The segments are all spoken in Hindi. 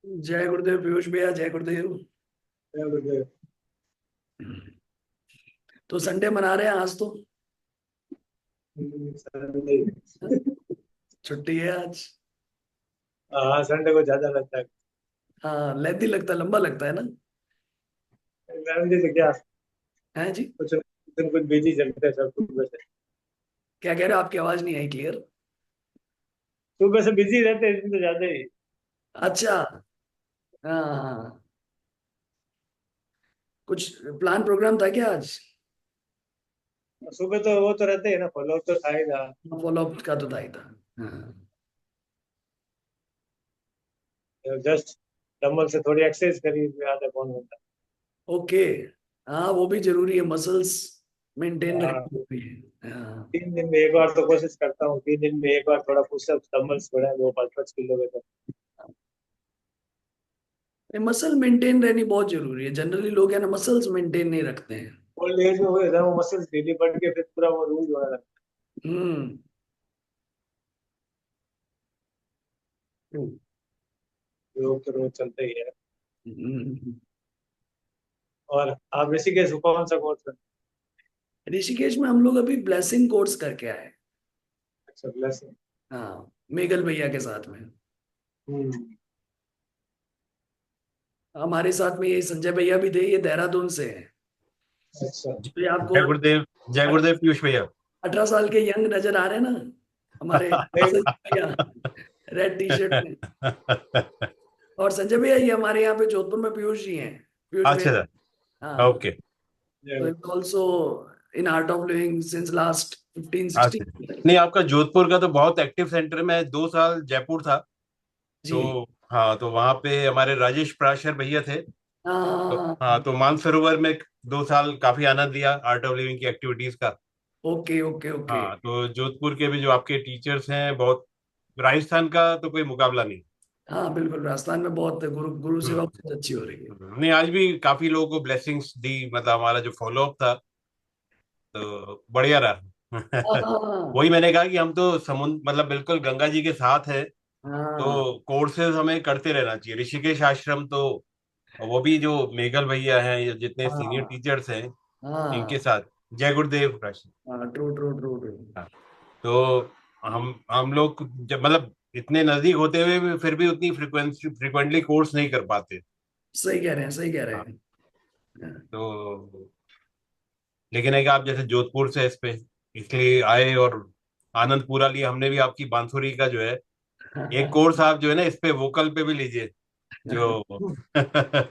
जय गुरुदेव पीयूष भैया, जय गुरुदेव। संडे। तो संडे मना रहे हैं आज तो। छुट्टी है आज। हाँ, संडे को ज्यादा लगता है। हाँ, लेंथी लगता है, लंबा लगता है ना। फैमिली से क्या, है जी। कुछ दिन कुछ बिजी चलते हैं सब सुबह से। क्या कह रहे हो? आपकी आवाज नहीं आई क्लियर। सुबह से बिजी रहते हैं, इसमें तो ज्यादा ही। अच्छा। हाँ। कुछ प्लान प्रोग्राम था क्या आज? सुबह तो वो तो रहते हैं ना, फॉलो तो था ही ना। फॉलो अप का तो था ही था। हाँ। जस्ट डंबल से थोड़ी एक्सरसाइज करी, आधा पौन घंटा। ओके। हाँ, वो भी जरूरी है, मसल्स मेंटेन हाँ, रखनी होती है। हाँ। 3 दिन में एक बार तो कोशिश करता हूँ, 3 दिन में एक बार थोड़ा पुशअप डंबल्स बढ़ाए, वो 5-5 किलो के तो। मसल मेंटेन रहनी बहुत जरूरी है, जनरली लोग है ना मसल्स मेंटेन नहीं रखते हैं। ओल्ड एज में हुए वो मसल्स ढीली पड़ के फिर पूरा वो लूज होने लगता हम्म। है। योग तो रोज चलते ही है। हम्म। और आप ऋषिकेश को कौन सा कोर्स कर? ऋषिकेश में हम लोग अभी ब्लेसिंग कोर्स करके आए। अच्छा, ब्लेसिंग। हाँ, मेघल भैया के साथ में। हम्म। हमारे साथ में ये संजय भैया भी थे, ये देहरादून से हैं। अच्छा। तो ये आपको जय गुरुदेव। जय गुरुदेव पीयूष भैया। 18 साल के यंग नजर आ रहे हैं ना हमारे नहीं। संजय भैया, रेड टी शर्ट में। और संजय भैया ये हमारे यहाँ पे जोधपुर में पीयूष जी हैं, पीयूष भैया। अच्छा सर। हाँ। ओके। तो also in art of living since last 15 अच्छा। 16। नहीं, आपका जोधपुर का तो बहुत एक्टिव सेंटर में 2 साल जयपुर था। तो जी। हाँ, तो वहाँ पे हमारे राजेश पराशर भैया थे। तो हाँ, हाँ। तो मानसरोवर में 2 साल काफी आनंद लिया आर्ट ऑफ लिविंग की एक्टिविटीज का। Okay okay okay. हाँ, तो जोधपुर के भी जो आपके टीचर्स हैं बहुत, राजस्थान का तो कोई मुकाबला नहीं। हाँ बिल्कुल, राजस्थान में बहुत गुरु गुरु सेवा हम्म। बहुत अच्छी हो रही है। नहीं, आज भी काफी लोगों को ब्लेसिंग्स दी, मतलब हमारा जो फॉलो अप था तो बढ़िया रहा। हाँ वही मैंने कहा कि हम तो समुद्र, मतलब बिल्कुल गंगा जी के साथ है। हाँ तो कोर्सेज हमें करते रहना चाहिए। ऋषिकेश आश्रम तो, वो भी जो मेघल भैया हैं, ये जितने सीनियर हाँ टीचर्स हैं, इनके हाँ साथ। जय गुरुदेव राशि। हाँ। True true true true. हाँ। तो हम लोग जब, मतलब इतने नजदीक होते हुए भी फिर भी उतनी फ्रिक्वेंटली कोर्स नहीं कर पाते। सही कह रहे हैं, सही कह रहे हाँ। हैं। हाँ। तो लेकिन है कि आप जैसे जोधपुर से इस पे इसलिए आए और आनंद पूरा लिया। हमने भी आपकी बांसुरी का जो है एक कोर्स, आप जो है ना इस पे वोकल पे भी लीजिए जो। अच्छा।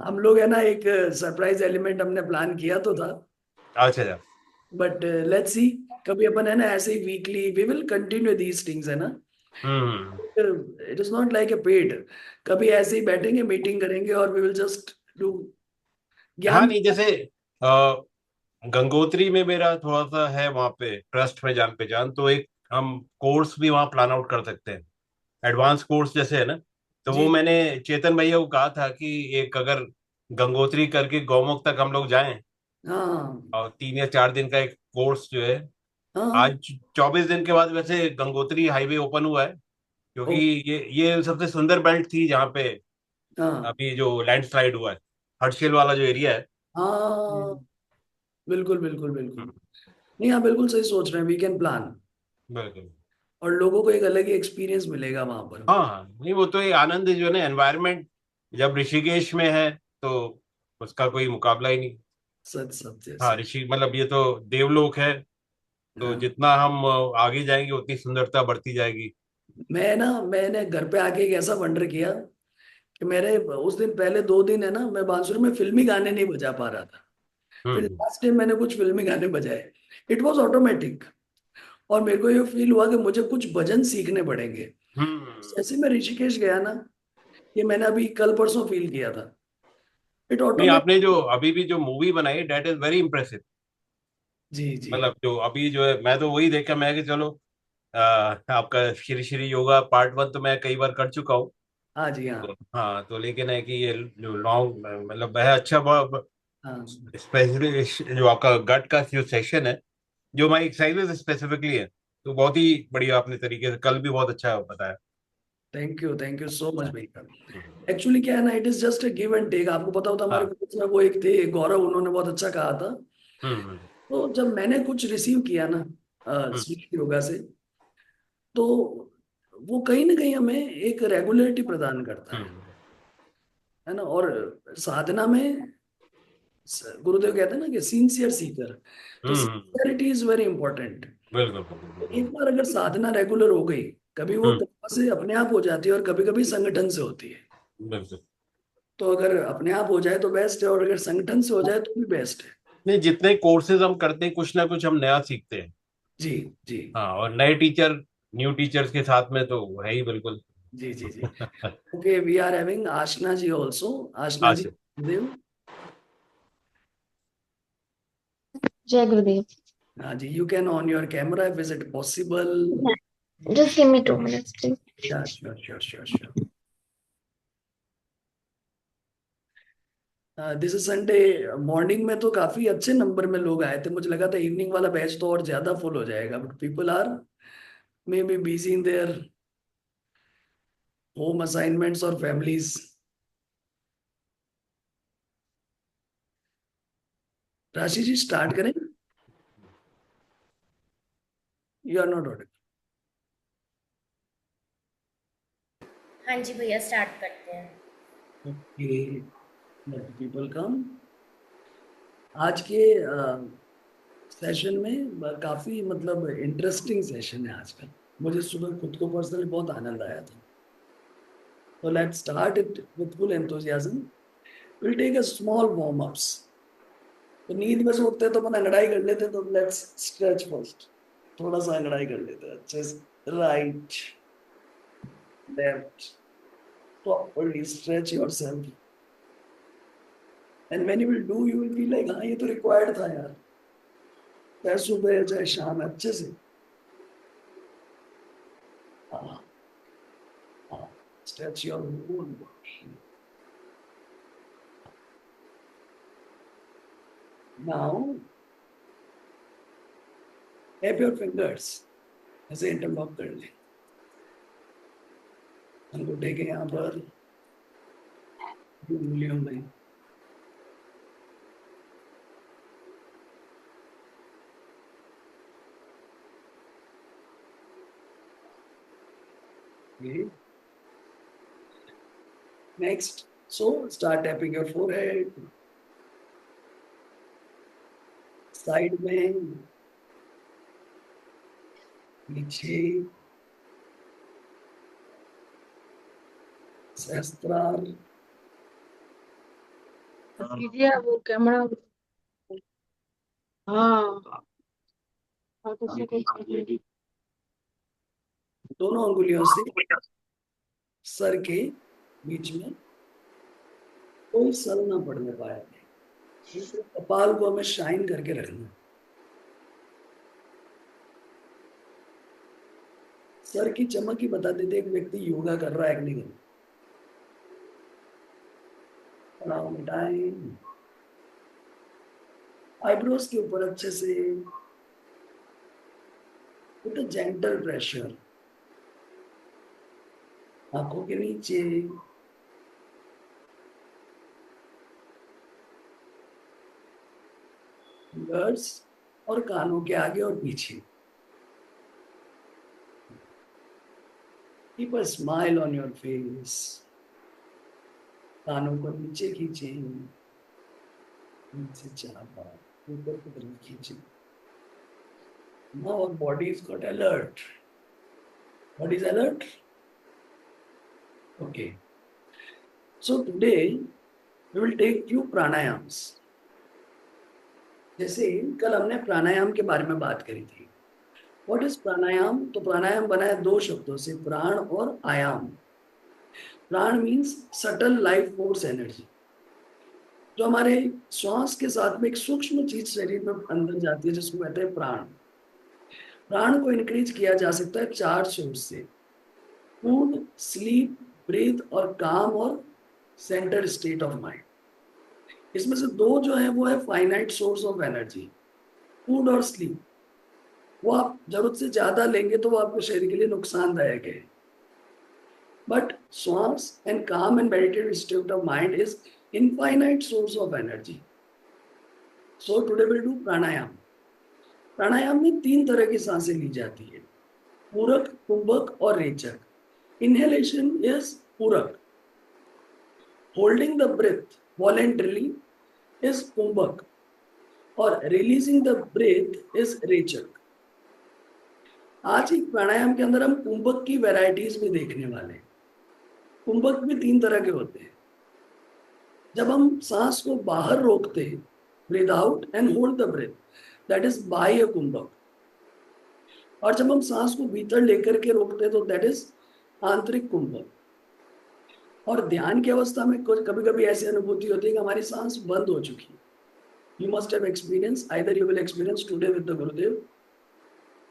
हम लोग है ना एक सरप्राइज एलिमेंट हमने प्लान किया तो था, अच्छा। But let's see. कभी अपन है ना ऐसे ही weekly we will continue these things है ना। Hmm. It is not like a paid. कभी ऐसे ही बैठेंगे, मीटिंग करेंगे और वी विल जस्ट डू हाँ, ज्ञान। नहीं जैसे गंगोत्री में मेरा थोड़ा सा है वहाँ पे ट्रस्ट में जान पहचान, तो एक हम कोर्स भी वहाँ प्लान आउट कर सकते हैं, एडवांस कोर्स जैसे है ना। तो वो जी। मैंने चेतन भैया को कहा था कि एक अगर गंगोत्री करके गौमुख तक हम लोग जाएं, हाँ और 3 या 4 दिन का एक कोर्स जो है। हाँ। आज 24 दिन के बाद वैसे गंगोत्री हाईवे ओपन हुआ है, क्योंकि ओ। ये सबसे सुंदर बेल्ट थी जहाँ पे हाँ अभी जो लैंडस्लाइड हुआ है, हर्षिल वाला जो एरिया है। हाँ। हम्म। बिल्कुल बिल्कुल बिल्कुल। हम्म, नहीं, आप बिल्कुल सही सोच रहे हैं, वी कैन प्लान। बिल्कुल। और लोगों को एक अलग ही एक्सपीरियंस मिलेगा वहां पर। हाँ हाँ, नहीं वो तो ये आनंद जो है ना, एनवायरनमेंट जब ऋषिकेश में है तो उसका कोई मुकाबला ही नहीं। सच सत्य हाँ, सच। ऋषि मतलब ये तो देवलोक है। तो हाँ। जितना हम आगे जाएंगे उतनी सुंदरता बढ़ती जाएगी। मैंने घर पे आके एक ऐसा वंडर किया कि मेरे उस दिन पहले 2 दिन है ना मैं बांसुरी में फिल्मी गाने नहीं बजा पा रहा था। फिर हम्म। लास्ट टाइम मैंने कुछ फिल्मी गाने बजाए। It was automatic. और मेरे को ये फील हुआ कि मुझे कुछ भजन सीखने पड़ेंगे। हम्म। जैसे मैं ऋषिकेश गया ना, ये मैंने अभी कल परसों फील किया था। इट नहीं, ऑटोमेटिक। आपने जो अभी भी जो मूवी बनाई डेट इज वेरी इंप्रेसिव। जी जी। मतलब जो अभी जो है, मैं तो वही देखा, मैं कि चलो आपका श्री श्री योगा पार्ट 1 तो मैं कई बार कर चुका हूँ। हाँ जी हाँ। तो हाँ, तो लेकिन है कि ये जो लॉन्ग, मतलब है अच्छा बहुत। हाँ। स्पेशली जो आपका गट का जो सेशन है, जो हमारी एक्सरसाइजेस स्पेसिफिकली है, तो बहुत ही बढ़िया आपने तरीके से कल भी बहुत अच्छा बताया। थैंक यू सो मच भैया। एक्चुअली क्या है ना, it is just a give and take. आपको पता होता हमारे हाँ। कोच में वो एक थे गौरव, उन्होंने बहुत अच्छा कहा था। हम्म। तो जब मैंने कुछ रिसीव किया ना हम्म। स्वीट योगा से, तो वो कहीं ना कहीं हमें एक रेगुलरिटी प्रदान करता है ना। और साधना में गुरुदेव कहते हैं ना कि सिंसियर सीकर, तो hmm. Sincerity is very important. बिल्कुल बिल्कुल बिल्कुल। एक बार अगर साधना रेगुलर हो गई, कभी वो हम्म। कृपा से अपने आप हो जाती है और कभी कभी संगठन से होती है। बिल्कुल। तो अगर अपने आप हो जाए तो बेस्ट है, और अगर संगठन से हो जाए तो भी बेस्ट है। नहीं, जितने कोर्सेज हम करते हैं कुछ ना कुछ हम नया सीखते हैं। जी जी हाँ, और नए टीचर, न्यू टीचर्स के साथ में तो है ही बिल्कुल। जी जी जी। Okay, we are having Aashna ji also. Aashna ji, अच्छा। देव। जय गुरुदेव। हाँ जी, you can on your camera if is it possible. Just give me 2 minutes, please. Sure sure sure sure. This Sunday morning में तो काफी अच्छे नंबर में लोग आए थे। मुझे लगा था इवनिंग वाला बैच तो और ज्यादा फुल हो जाएगा, but people are may be busy in their home assignments और फैमिलीज। राशि जी, स्टार्ट करें? You are not audible. हाँ जी भैया, स्टार्ट करते हैं। Okay, let people come. आज के सेशन में काफी मतलब इंटरेस्टिंग सेशन है आज का। मुझे सुबह खुद को पर्सनली बहुत आनंद आया था। तो let's start it with full enthusiasm. Will take a small warm ups. तो नींद में से उठते हैं तो अपन अंगड़ाई कर लेते हैं, तो लेट्स स्ट्रेच फर्स्ट। थोड़ा सा अंगड़ाई कर लेते हैं अच्छे से। Right, left, properly stretch yourself. And when you will do, you will feel like हाँ, ये तो रिक्वायर्ड था यार। चाहे सुबह है चाहे शाम है, अच्छे से। हाँ हाँ, stretch your whole body. Now tap your fingers, ऐसे इंटरलॉक कर ले अंगूठे के यहाँ पर, उंगलियों में। Next, so start tapping your forehead, side में, नीचे, सहस्त्रार। कीजिए वो कैमरा। हाँ, और दूसरे को दोनों अंगुलियों से सर के बीच में कोई सल ना पड़ने पाए। कपाल को हमें शाइन करके रखना। सर की चमक ही बता देते एक व्यक्ति योगा कर रहा है कि नहीं कर रहा। तनाव मिटाएं। आईब्रोज के ऊपर अच्छे से पुट जेंटल प्रेशर। आंखों के नीचे, फिंगर्स, और कानों के आगे और पीछे। Keep a smile on your face. कानों को नीचे खींचे, नीचे 4 बार ऊपर की तरफ खींचे। Now our body is got alert. What is alert? Okay. So today we will take few pranayams. जैसे कल हमने प्राणायाम के बारे में बात करी थी। व्हाट इज प्राणायाम? तो प्राणायाम बना है 2 शब्दों से, प्राण और आयाम। प्राण means subtle life force energy, जो हमारे श्वास के साथ में एक सूक्ष्म चीज शरीर में अंदर जाती है, जिसको कहते हैं प्राण। प्राण को इंक्रीज किया जा सकता है 4 सोर्स से: फूड, स्लीप, ब्रीथ और काम और सेंटर स्टेट ऑफ माइंड। इसमें से 2 जो है वो है finite source of energy, food और स्लीप। वो आप जरूरत से ज्यादा लेंगे तो वो आपके शरीर के लिए नुकसानदायक है। But swans and calm and meditative state of mind is infinite source of energy. So today we'll do pranayam. प्राणायाम में 3 तरह की सांसें ली जाती है, पूरक, कुंभक और रेचक. Inhalation is पूरक. Holding the breath voluntarily is कुंभक और releasing the breath is रेचक. आज एक प्राणायाम के अंदर हम कुंभक की वैरायटीज भी देखने वाले हैं. कुंभक भी 3 तरह के होते हैं. जब हम सांस को बाहर रोकते हैं, breathe out and hold the breath, that is बाह्य कुंभक. और जब हम सांस को भीतर लेकर के रोकते हैं तो दैट इज आंतरिक कुंभक. और ध्यान की अवस्था में कभी कभी ऐसी अनुभूति होती है कि हमारी सांस बंद हो चुकी है. You must have experience, either you will experience today with the Gurudev.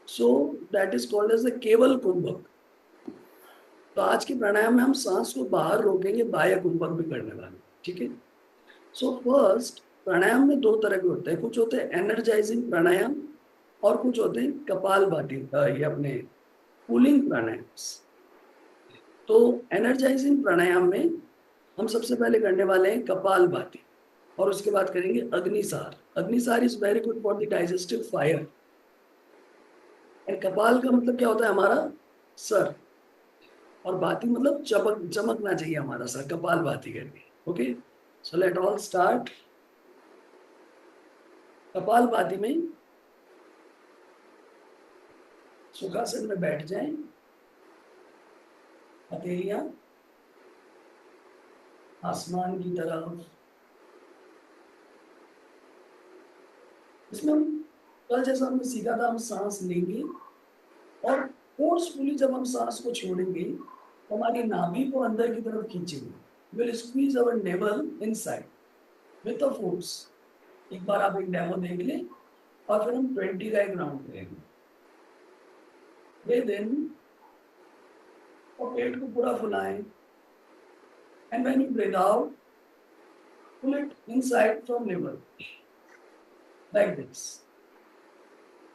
So that is called as the kevala kumbhaka. तो आज के प्राणायाम में हम सांस को बाहर रोकेंगे, बाह्य कुंभक भी करने वाले. ठीक है. सो फर्स्ट, प्राणायाम में 2 तरह के होते हैं. कुछ होते हैं एनर्जाइजिंग प्राणायाम और कुछ होते हैं कपालभाति, ये अपने कूलिंग प्राणायाम्स. तो एनर्जाइजिंग प्राणायाम में हम सबसे पहले करने वाले हैं कपालभाति और उसके बाद करेंगे Agnisar. Agnisar is very good for the digestive fire. And कपाल का मतलब क्या होता है? हमारा सर. और भाती मतलब चमकना चाहिए हमारा सर, कपाल भाती करके. Okay, so let all start. कपाल भाती में सुखासन में बैठ जाएं, हथेलियां आसमान की तरफ. इसमें हम कल जैसा हमने सीखा था, हम सांस लेंगे और फोर्सफुली जब हम सांस को छोड़ेंगे तो हमारी नाभि को अंदर की तरफ खींचेंगे. Will squeeze our naval inside with a force. एक बार आप एक डेमो देख लें और फिर हम 20 का एक राउंड करेंगे. ब्रीथ इन और पेट को पूरा फुलाएं. And when you breathe out, pull it inside from navel like this.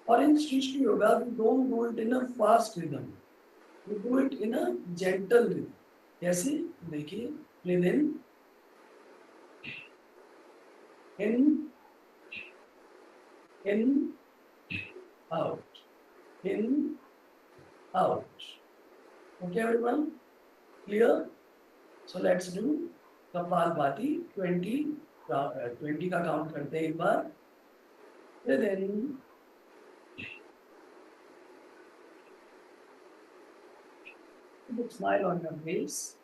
और इन श्रेष्ठ yoga we don't do it in a fast rhythm, we do it in a gentle rhythm. कैसे? देखिए, breathe in, out, in, out. Okay everyone, clear? So let's do Kapalbhati. 20 का काउंट करते हैं एक बार. Breathe in, put a smile on your face.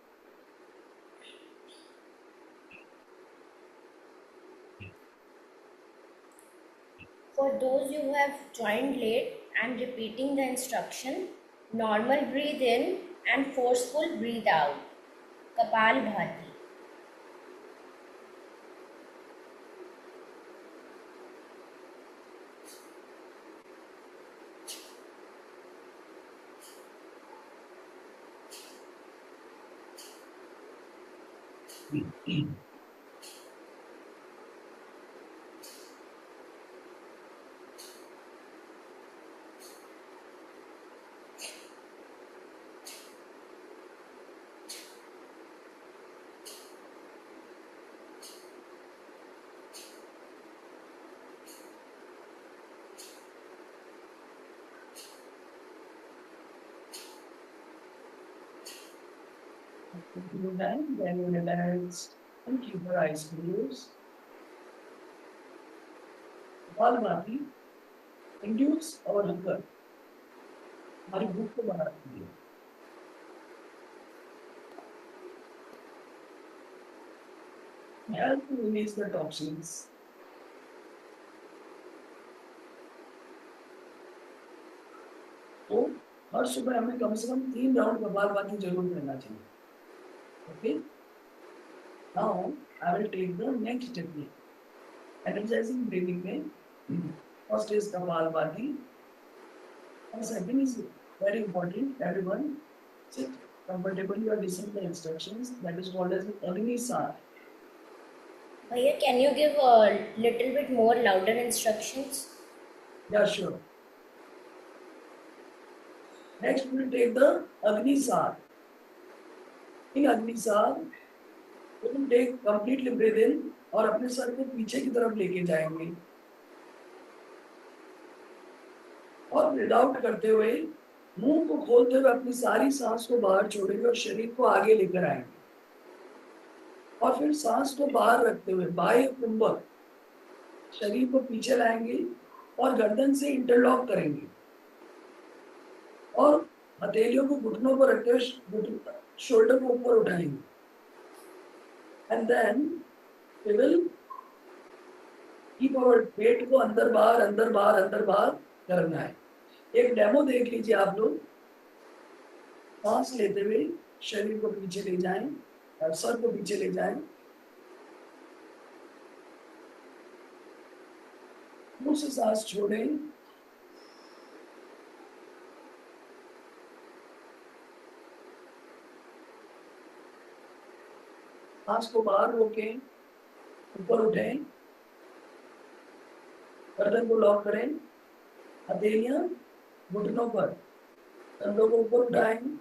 For those who have joined late, I am repeating the instruction. Normal breathe in and forceful breathe out. Kapalbhati. Do that, then you relax and keep your eyes closed. Kapalbhati induce our hunger. हमारी भूख को बढ़ाती है. Help to release the toxins. तो हर सुबह हमें कम से कम 3 राउंड कपालभाति जरूर करना चाहिए. Okay. Now I will take the next technique. Energizing breathing में first is Kapalbhati. And second is very important. Everyone sit comfortably or listen to the instructions. That is called as Agnisar. Bhaiya, can you give a little bit more louder instructions? Yeah, sure. Next we will take the Agnisar. अगली सांस टेक कंप्लीटली ब्रीथ इन और अपने सर को पीछे की तरफ लेके जाएंगे और ब्रीथ आउट करते हुए मुंह को खोलते हुए अपनी सारी सांस को बाहर छोड़ेंगे और शरीर को आगे लेकर आएंगे और फिर सांस को बाहर रखते हुए बाह्य कुंभक शरीर को पीछे लाएंगे और गर्दन से इंटरलॉक करेंगे और हथेलियों को घुटनों पर रखते हुए शोल्डर को ऊपर उठाएंगे and then we will keep our पेट को अंदर बाहर करना है। एक डेमो देख लीजिए आप लोग। सांस लेते हुए शरीर को पीछे ले जाएं और सर को पीछे ले जाएं, मुंह से सांस छोड़ें, सांस को बाहर रोकें, ऊपर उठें, गर्दन को लॉक करें, हथेलियां घुटनों पर, कंधों को ऊपर उठाएं,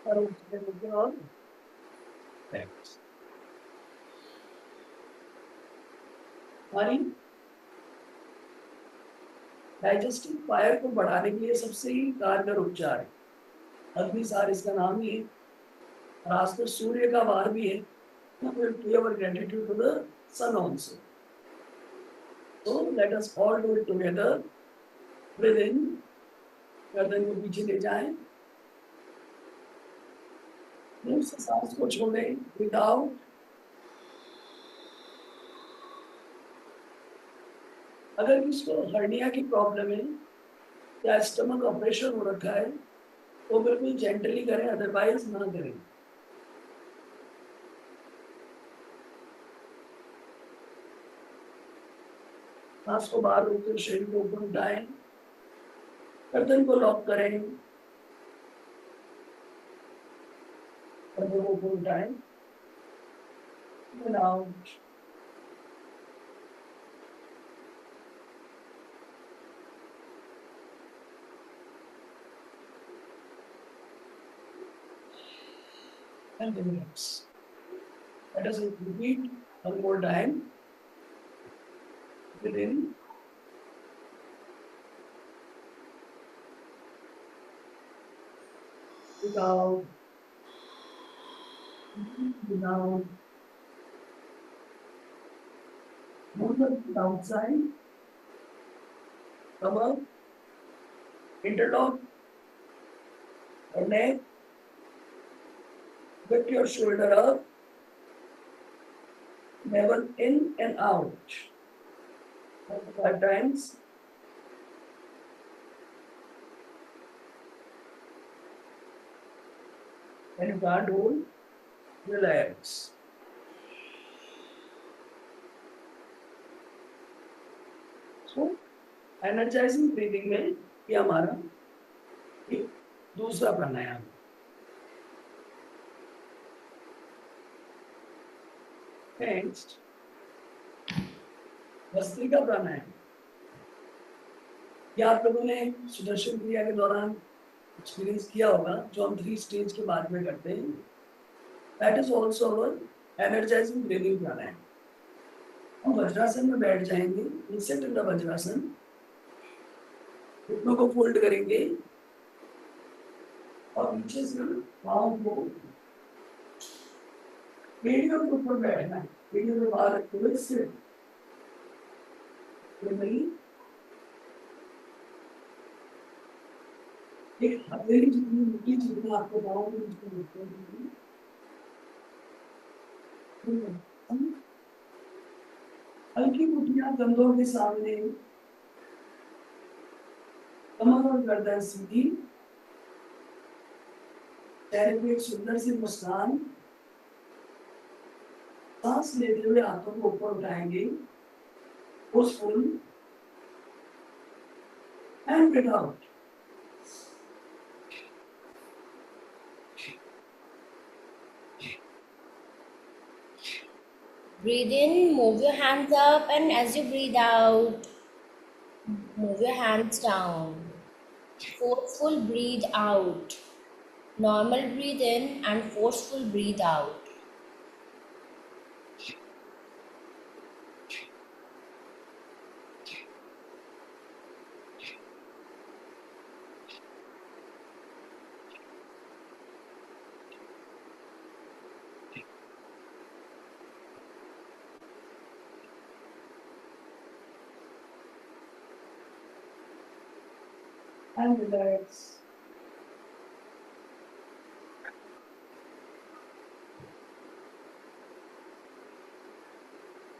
और उठते रुके और relax। हमारी डाइजेस्टिव फायर को बढ़ाने के लिए सबसे ही कारगर उपचार है अग्निसार, इसका नाम ही है। और आज तो सूर्य का वार भी है, gratitude to the sun also. So let us all do it together. Breathe in, गर्दन को पीछे ले जाएं, मुंह से सांस को छोड़ें, breathe out। अगर किसको हर्निया की प्रॉब्लम है या स्टमक ऑपरेशन हो रखा है तो बिल्कुल जेंटली करें, अदरवाइज ना करें। सांस को बाहर रोककर शरीर को ऊपर उठाएं, गर्दन को लॉक करें, कंधों को ऊपर उठाएं, out. And relax. Let us repeat one more time. Breathe in. Breathe out. Breathe out. Move the outside. Come up. Interlock. Your neck. Lift your shoulder up. Navel in and out. 5 times. When you can't hold, relax. So, energising breathing में ये हमारा दूसरा प्राणायाम। नेक्स्ट भस्त्रिका प्राणायाम। ये आप लोगों ने सुदर्शन क्रिया के दौरान एक्सपीरियंस किया होगा, जो हम 3 स्टेज के बाद में करते हैं। That is also our energising breathing pranayama. हम वज्रासन में बैठ जाएंगे, सिट इन द वज्रासन, घुटनों को फोल्ड करेंगे और नीचे से पाँव को पेड़ियों के ऊपर बैठना है, पेड़ियों के बाहर रखते हुए सिट। एक हथेली जितनी मोटी जितना आपको पाँव में हल्की मुठ्ठियां कंधों के सामने, कमर और गर्दन सीधी, चेहरे पे एक सुंदर सी मुस्कान। सांस लेते हुए हाथों को ऊपर उठाएंगे, push full and breathe out. Breathe in, move your hands up, and as you breathe out, move your hands down. Forceful breathe out. Normal breathe in and forceful breathe out. And relax.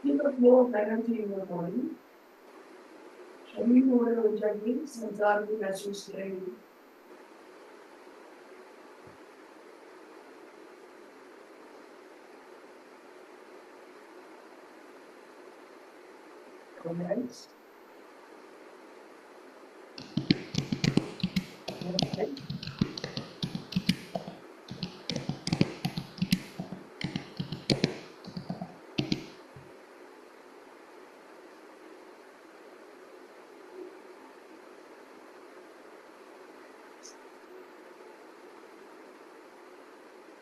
Feel the flow of energy in your body. शरीर में बड़े ऊर्जा की संचार भी महसूस करेंगे. Relax. Relax.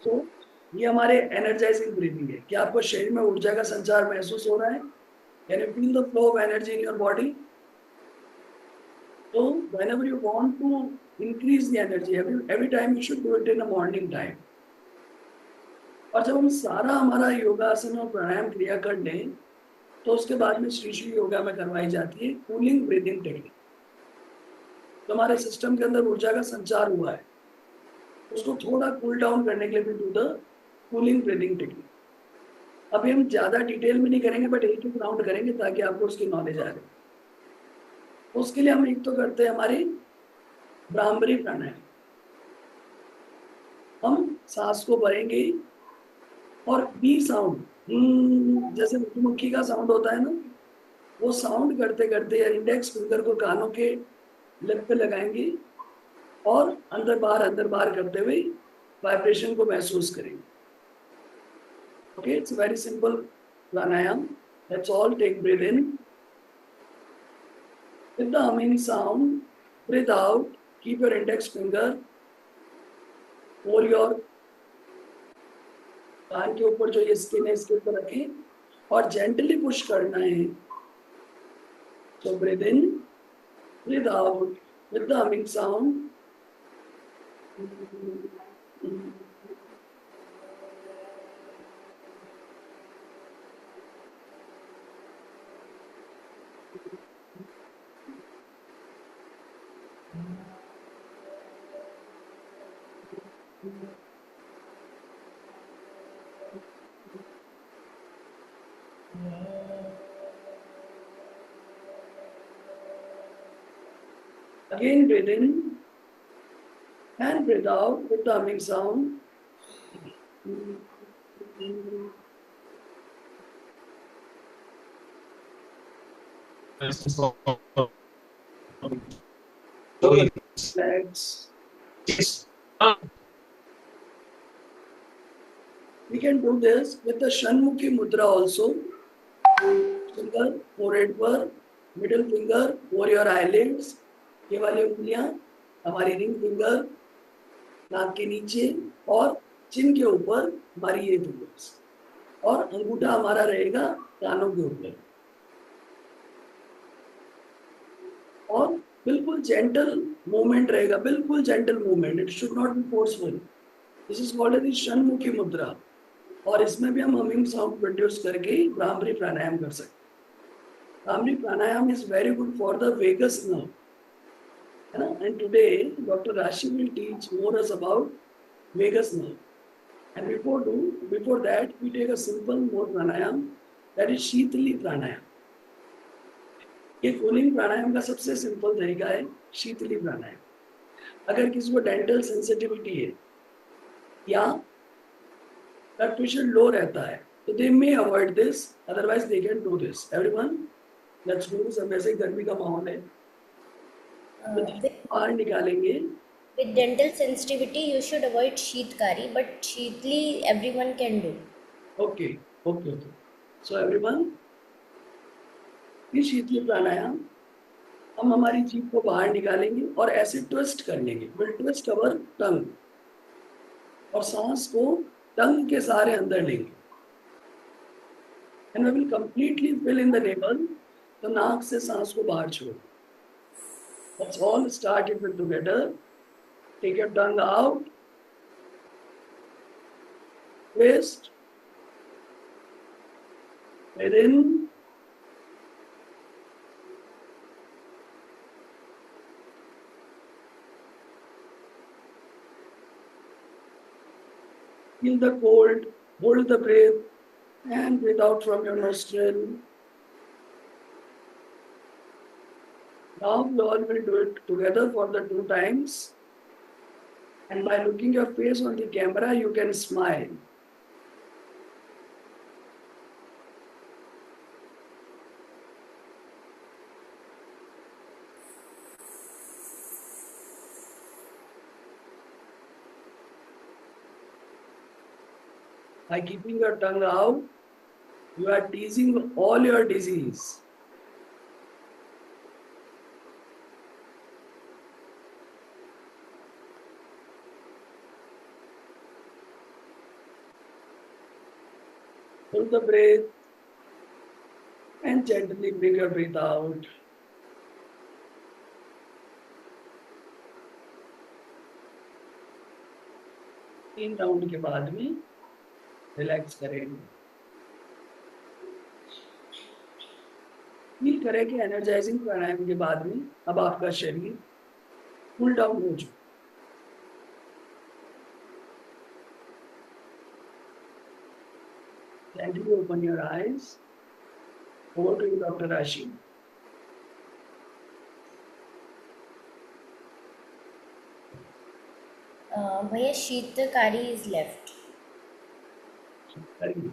तो ये हमारे एनर्जाइजिंग ब्रीथिंग है. क्या आपको शरीर में ऊर्जा का संचार महसूस हो रहा है? Can you feel the flow of energy in your body? So whenever you want to increase the energy, every time you should do it in the morning time. और जब हम सारा हमारा योगासन और प्राणायाम क्रिया कर लें, तो उसके बाद में श्री श्री योगा में करवाई जाती है कूलिंग ब्रीदिंग टेक्निक. तो हमारे सिस्टम के अंदर ऊर्जा का संचार हुआ है, उसको थोड़ा कूल डाउन करने के लिए भी do the cooling breathing technique. अभी हम ज्यादा डिटेल में नहीं करेंगे, बट एक राउंड करेंगे ताकि आपको उसकी नॉलेज आ जाए. उसके लिए हम एक तो करते हैं हमारी भ्रामरी प्राणायाम. हम सांस को भरेंगे और बी साउंड, जैसे मधुमक्खी का साउंड होता है ना, वो साउंड करते करते या इंडेक्स फिंगर को कानों के लिप पे लगाएंगे और अंदर बाहर करते हुए वाइब्रेशन को महसूस करेंगे. Okay, it's very simple pranayama. Let's all take breath in with the humming sound. Breathe out. Keep your index finger over your कान के ऊपर जो ये स्किन है इसके ऊपर रखें और जेंटली पुश करना है. So breathe in, breathe out with the humming sound. Again breathe in and breathe out with the humming sound. Legs. We can do this with the Shanmukhi Mudra also. Finger, forehead पर, middle finger over your eyelids. ये वाली उंगलियां हमारी रिंग फिंगर नाक के नीचे और चिन के ऊपर हमारी ये फिंगर्स, और अंगूठा हमारा रहेगा कानों के ऊपर. और बिल्कुल जेंटल मूवमेंट रहेगा, बिल्कुल gentle movement. It should not be forceful. This is called as Shanmukhi mudra. और इसमें भी हम हमिंग साउंड प्रोड्यूस करके भ्रामरी प्राणायाम कर सकते हैं. Bhramari pranayama is very good for the vagus nerve. And today Dr. Rashi will teach more us about vagus nerve. And before that we take a simple more pranayam, that is शीतली प्राणायाम. ये कूलिंग प्राणायाम का सबसे सिंपल तरीका है शीतली प्राणायाम. अगर किसी को डेंटल सेंसिटिविटी है या ब्लड प्रेशर लो रहता है तो they may avoid this, otherwise they can do this. Everyone let's do this. वैसे गर्मी का माहौल है, बाहर निकालेंगे. With dental sensitivity, you should avoid Sheetkari, but Sheetli everyone can do. Okay. So everyone, ये शीतली प्राणायाम हम हमारी जीभ को बाहर निकालेंगे और ऐसे ट्विस्ट कर लेंगे, विल ट्विस्ट अवर टंग, और सांस को टंग के सहारे अंदर लेंगे, and we will completely fill in the navel, तो नाक से सांस को बाहर छोड़. Let's all start it together. Take your tongue out, twist, breathe in, feel the cold, hold the breath, and breathe out from your nostril. Now we all will do it together for the 2 times. And by looking your face on the camera, you can smile. By keeping your tongue out, you are teasing all your disease. Hold the breath and gently bring your breath out. तीन राउंड के बाद में रिलैक्स करेंगे. फील करें कि एनर्जाइजिंग प्राणायाम के बाद में अब आपका शरीर कूल डाउन हो चुका. Gently open your eyes. Over to you, Dr. Rashi. भैया शीतकारी इज लेफ्ट. करिए.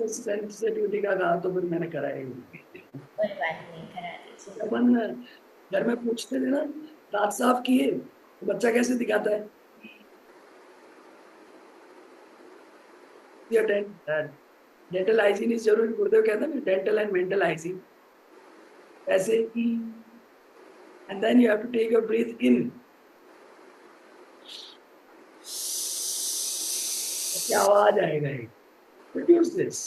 सेंसिटिविटी का कहा तो फिर मैंने कराया ही नहीं. कोई बात नहीं, करा दीजिए. अपन घर में पूछते थे ना, दांत साफ किए, तो बच्चा कैसे दिखाता है? डेंटल हाइजीन इज जरूरी. गुरुदेव कहते हैं ना, डेंटल एंड मेंटल हाइजीन. ऐसे ही, and then you have to take your breath in. क्या आवाज आएगा? Produce this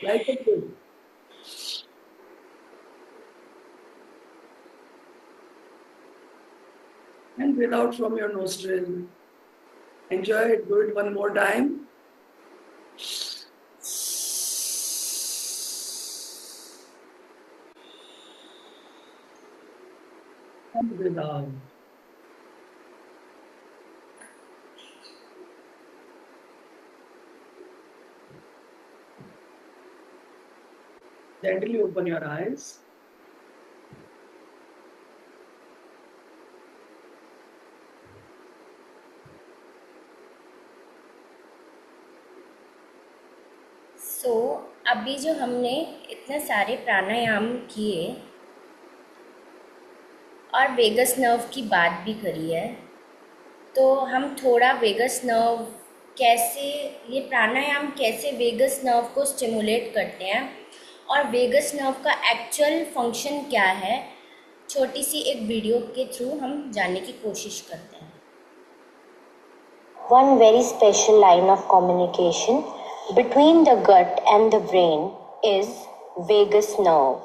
like a breath. And breathe out from your nostril. Enjoy it. Do it one more time. And breathe out. Gently open your eyes. सो अभी जो हमने इतने सारे प्राणायाम किए और वेगस नर्व की बात भी करी है, तो हम थोड़ा वेगस नर्व कैसे, ये प्राणायाम कैसे वेगस नर्व को स्टिमुलेट करते हैं और वेगस नर्व का एक्चुअल फंक्शन क्या है, छोटी सी एक वीडियो के थ्रू हम जानने की कोशिश करते हैं. One very special line of communication between the gut and the brain is vagus nerve.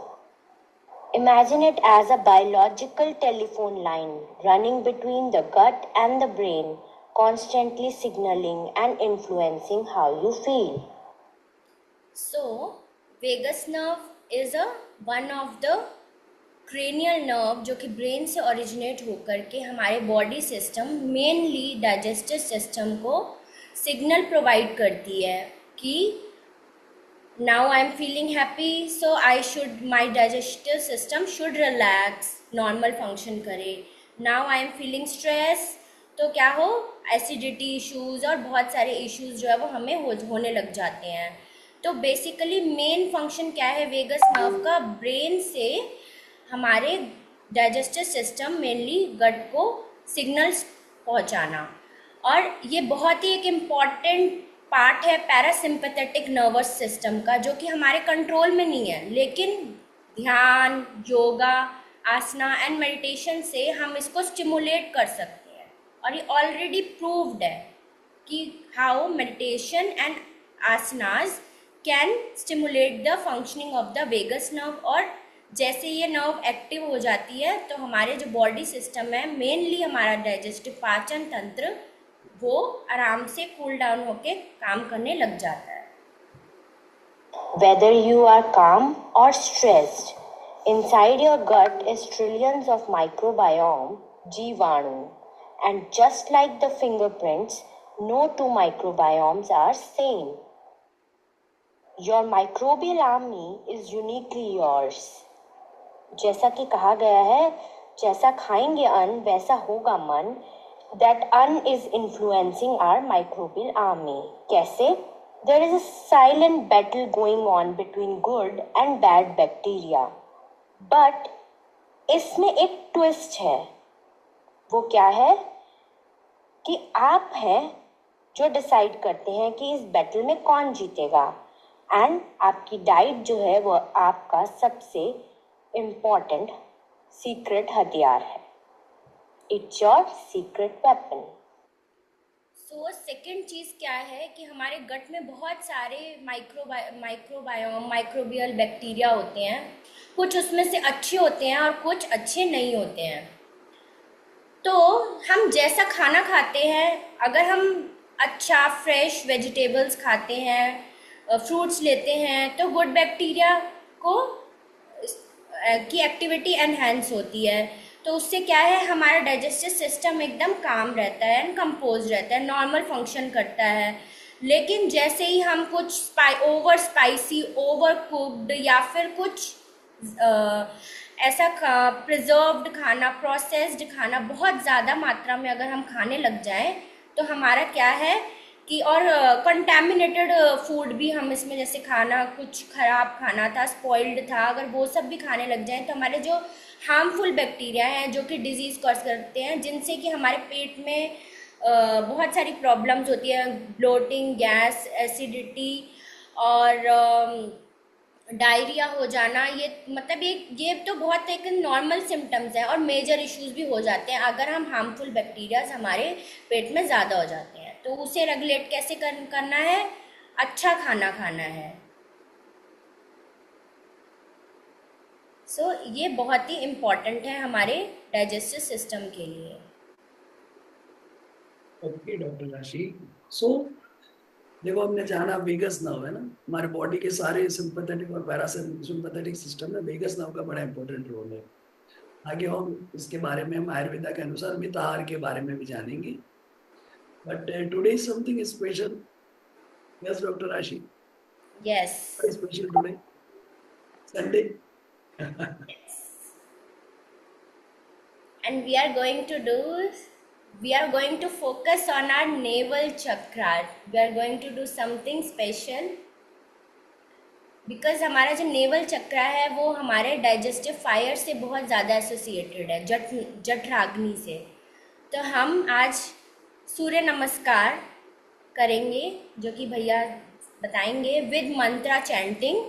Imagine it as a biological telephone line running between the gut and the brain, constantly signaling and influencing how you feel. So, vagus nerve is one of the cranial nerve जो कि ब्रेन से ओरिजिनेट होकर के हमारे body system, mainly digestive system को सिग्नल प्रोवाइड करती है कि now I am feeling happy, so my digestive system should relax, normal function करे. Now I am feeling stress, तो क्या हो, एसिडिटी इश्यूज़ और बहुत सारे इश्यूज़ जो है वो हमें होने लग जाते हैं. तो बेसिकली मेन फंक्शन क्या है वेगस नर्व का, ब्रेन से हमारे डाइजेस्टिव सिस्टम, मेनली गट को सिग्नल्स पहुंचाना. और ये बहुत ही एक इम्पॉर्टेंट पार्ट है पैरासिम्पैथेटिक नर्वस सिस्टम का, जो कि हमारे कंट्रोल में नहीं है, लेकिन ध्यान, योगा, आसना एंड मेडिटेशन से हम इसको स्टिमुलेट कर सकते हैं। और ये ऑलरेडी प्रूव्ड है कि how meditation and asanas can stimulate the functioning of the vagus nerve. और जैसे ये नर्व एक्टिव हो जाती है तो हमारे जो बॉडी सिस्टम है, मेनली हमारा डाइजेस्टिव पाचन तंत्र, वो आराम से कूल डाउन होके काम करने लग जाता है। Whether you are calm or stressed, inside your gut is trillions of microbiome, Jivanu, and just like the fingerprints, no two microbiomes are same. Your microbial army is uniquely yours. जैसा कि कहा गया है, जैसा खाएंगे अन्न वैसा होगा मन. That is influencing our microbial army. कैसे? There is a silent battle going on between good and bad bacteria. But इसमें एक twist है. वो क्या है? कि आप हैं जो डिसाइड करते हैं कि इस बैटल में कौन जीतेगा. एंड आपकी डाइट जो है वो आपका सबसे इम्पोर्टेंट सीक्रेट हथियार है. It's your secret weapon. So second चीज़ क्या है कि हमारे गट में बहुत सारे माइक्रोबायोम, माइक्रोबियल बैक्टीरिया होते हैं. कुछ उसमें से अच्छे होते हैं और कुछ अच्छे नहीं होते हैं. तो हम जैसा खाना खाते हैं, अगर हम अच्छा फ्रेश वेजिटेबल्स खाते हैं, फ्रूट्स लेते हैं, तो गुड बैक्टीरिया को की एक्टिविटी एनहेंस होती है. तो उससे क्या है, हमारा डाइजेस्टिव सिस्टम एकदम काम रहता है एंड कंपोज रहता है, नॉर्मल फंक्शन करता है. लेकिन जैसे ही हम कुछ ओवर स्पाइसी, ओवर कुक्ड या फिर कुछ ऐसा प्रिजर्व्ड खाना, प्रोसेस्ड खाना बहुत ज़्यादा मात्रा में अगर हम खाने लग जाएं, तो हमारा क्या है कि, और कंटेमिनेटेड फूड भी हम इसमें, जैसे खाना कुछ ख़राब खाना था, स्पॉइल्ड था, अगर वो सब भी खाने लग जाएं, तो हमारे जो हार्मफुल बैक्टीरिया हैं जो कि डिजीज़ कॉज करते हैं, जिनसे कि हमारे पेट में बहुत सारी प्रॉब्लम्स होती है, ब्लोटिंग, गैस, एसिडिटी और डायरिया हो जाना. ये मतलब ये तो बहुत एक नॉर्मल सिम्टम्स हैं, और मेजर इश्यूज भी हो जाते हैं अगर हम हार्मफुल बैक्टीरियाज हमारे पेट में ज़्यादा हो जाते हैं. तो उसे रेगुलेट कैसे करना है? अच्छा खाना खाना है. सो ये बहुत ही इम्पॉर्टेंट है हमारे डाइजेस्टिव सिस्टम के लिए. ओके डॉक्टर राशि. सो देखो, हमने जाना वेगस नर्व है ना, हमारे बॉडी के सारे सिंपैथेटिक और पैरासिम्पैथेटिक सिस्टम में वेगस नर्व का बड़ा इंपॉर्टेंट रोल है. आगे हम इसके बारे में, हम आयुर्वेदा के अनुसार मिताहार के बारे में भी जानेंगे. But today is something special. Yes doctor Rashi, yes. Special today Sunday. And we are going to focus on our navel chakra. We are going to do something special because हमारा जो नेवल चक्रा है वो हमारे डाइजेस्टिव फायर से बहुत ज़्यादा एसोसिएटेड है, जठराग्नि से. तो हम आज सूर्य नमस्कार करेंगे, जो कि भैया बताएंगे, with mantra chanting,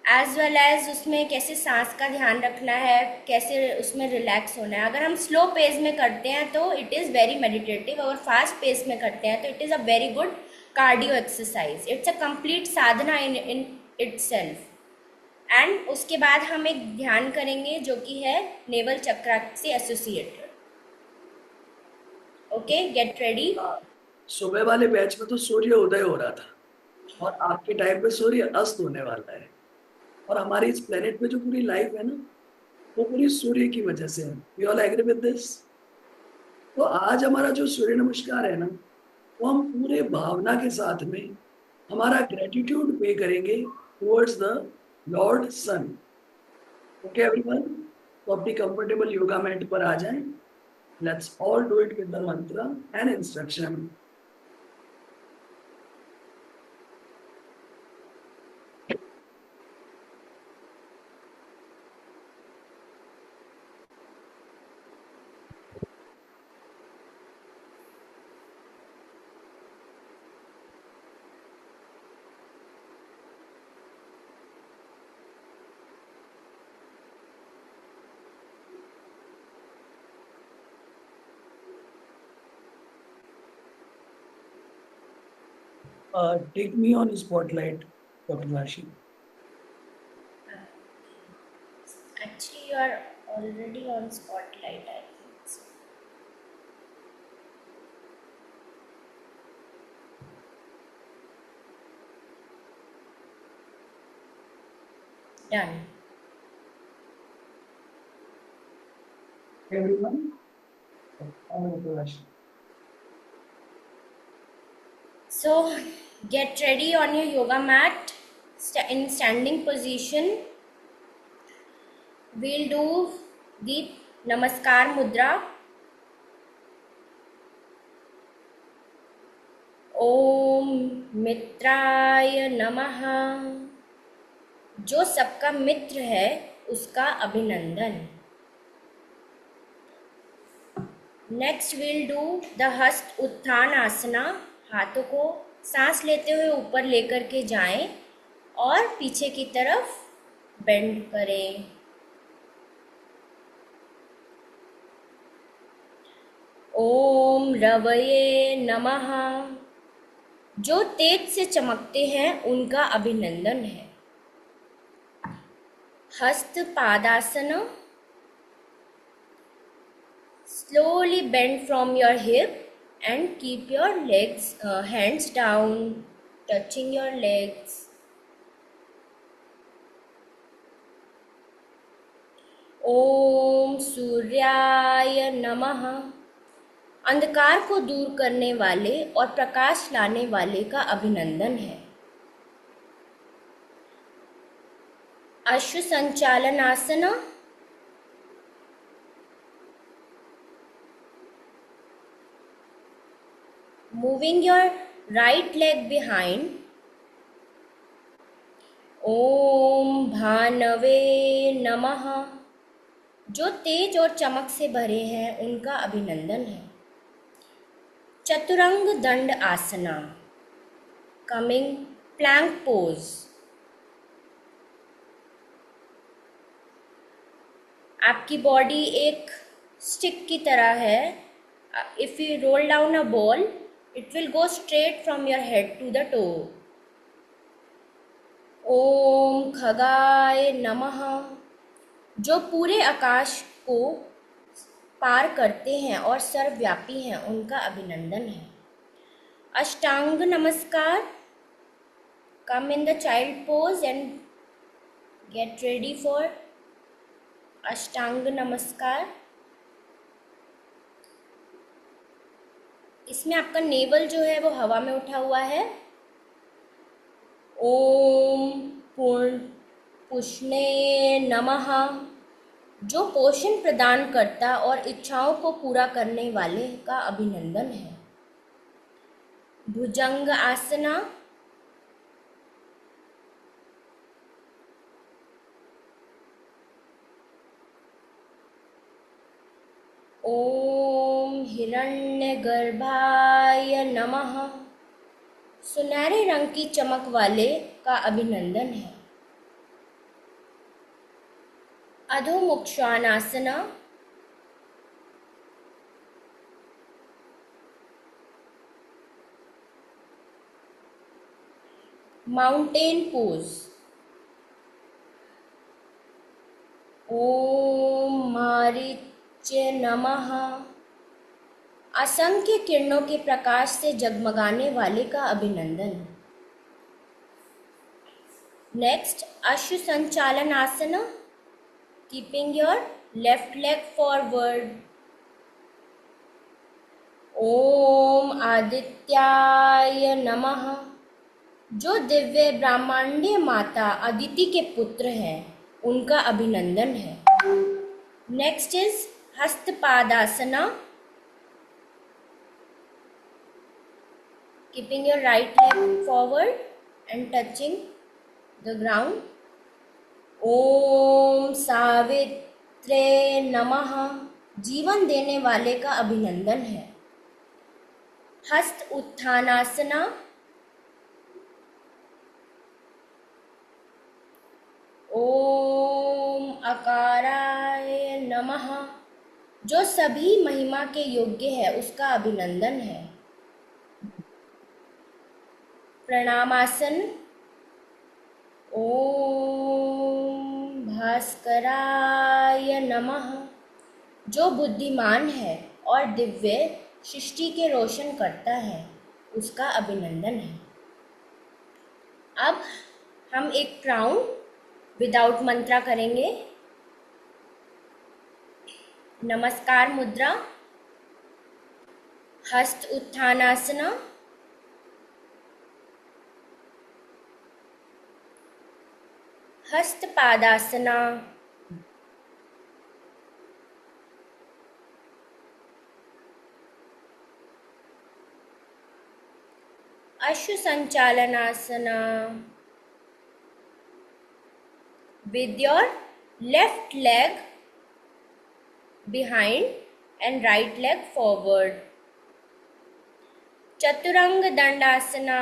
as well as उसमें कैसे सांस का ध्यान रखना है, कैसे उसमें रिलैक्स होना है. अगर हम स्लो पेस में करते हैं तो इट इज़ वेरी मेडिटेटिव, अगर फास्ट पेस में करते हैं तो it is a very good cardio exercise. It's a complete Sadhana in itself. And उसके बाद हम एक ध्यान करेंगे जो कि है नेवल चक्रा से एसोसिएटेड. Okay, get ready. सुबह वाले बैच में तो सूर्य उदय हो रहा था, और आपके टाइम पे सूर्य अस्त होने वाला है. और हमारी इस प्लेनेट पे जो पूरी लाइफ है ना, वो पूरी सूर्य की वजह से है. We all agree with this. तो आज हमारा जो सूर्य नमस्कार है ना, वो हम पूरे भावना के साथ में हमारा ग्रेटिट्यूड पे करेंगे towards the lord sun. Okay everyone, तो अपनी कंफर्टेबल योगा मैट पर आ जाएं. Let's all do it with the mantra and instruction. Take me on spotlight, Dr. Rashi. Actually, you are already on spotlight, I think. So. Done. Everyone? Dr. Rashi. So, get ready on your yoga mat in standing position. We'll do the Namaskar Mudra. ओम मित्राय नमः। जो सबका मित्र है उसका अभिनंदन। नेक्स्ट विल डू द हस्त उत्थान आसना। हाथों को सांस लेते हुए ऊपर लेकर के जाएं और पीछे की तरफ बेंड करें। ओम रवये नमः। जो तेज से चमकते हैं उनका अभिनंदन है। हस्त पादासना। Slowly bend from your hip and keep your legs, hands down, touching your legs. ओम सूर्याय नमः। अंधकार को दूर करने वाले और प्रकाश लाने वाले का अभिनंदन है। अश्व संचालन आसना। Moving your right leg behind. ओम भानवे नमः। जो तेज और चमक से भरे हैं उनका अभिनंदन है। Chaturanga Danda asana. Coming plank pose. आपकी बॉडी एक स्टिक की तरह है। If you roll down a ball, it will go straight from your head to the toe. ओम खगाय नमः। जो पूरे आकाश को पार करते हैं और सर्वव्यापी हैं उनका अभिनंदन है। अष्टांग नमस्कार। Come in the child pose and get ready for अष्टांग नमस्कार। इसमें आपका नेवल जो है वो हवा में उठा हुआ है। ओम पूर्ण पुष्णे नमः। जो पोषण प्रदान करता और इच्छाओं को पूरा करने वाले का अभिनंदन है। भुजंग आसना। ओम हिरण्यगर्भाय नमः। सुनहरे रंग की चमक वाले का अभिनंदन है। अधोमुख श्वानासना। Mountain pose. ओम मारीच्य नमः। असंख्य किरणों के प्रकाश से जगमगाने वाले का अभिनंदन। Next Ashwa Sanchalan asana. Keeping your left leg forward. ओम आदित्याय नमः। जो दिव्य ब्रह्मांडीय माता अदिति के पुत्र हैं उनका अभिनंदन है। Next is Hastapadasana. Keeping your right leg forward and touching the ground. ओम सावित्रे नमः। जीवन देने वाले का अभिनंदन है। हस्त उत्थानासना। ओम अकाराय नमः। जो सभी महिमा के योग्य है उसका अभिनंदन है। प्रणामासन। ओम भास्कराय नमः। जो बुद्धिमान है और दिव्य सृष्टि के रोशन करता है, उसका अभिनंदन है। अब हम एक क्राउन विदाउट मंत्रा करेंगे। नमस्कार मुद्रा, हस्त उत्थानासना, हस्त पादासना, अश्व संचालनासना। With your left leg behind and right leg forward. Chaturanga Dandasana.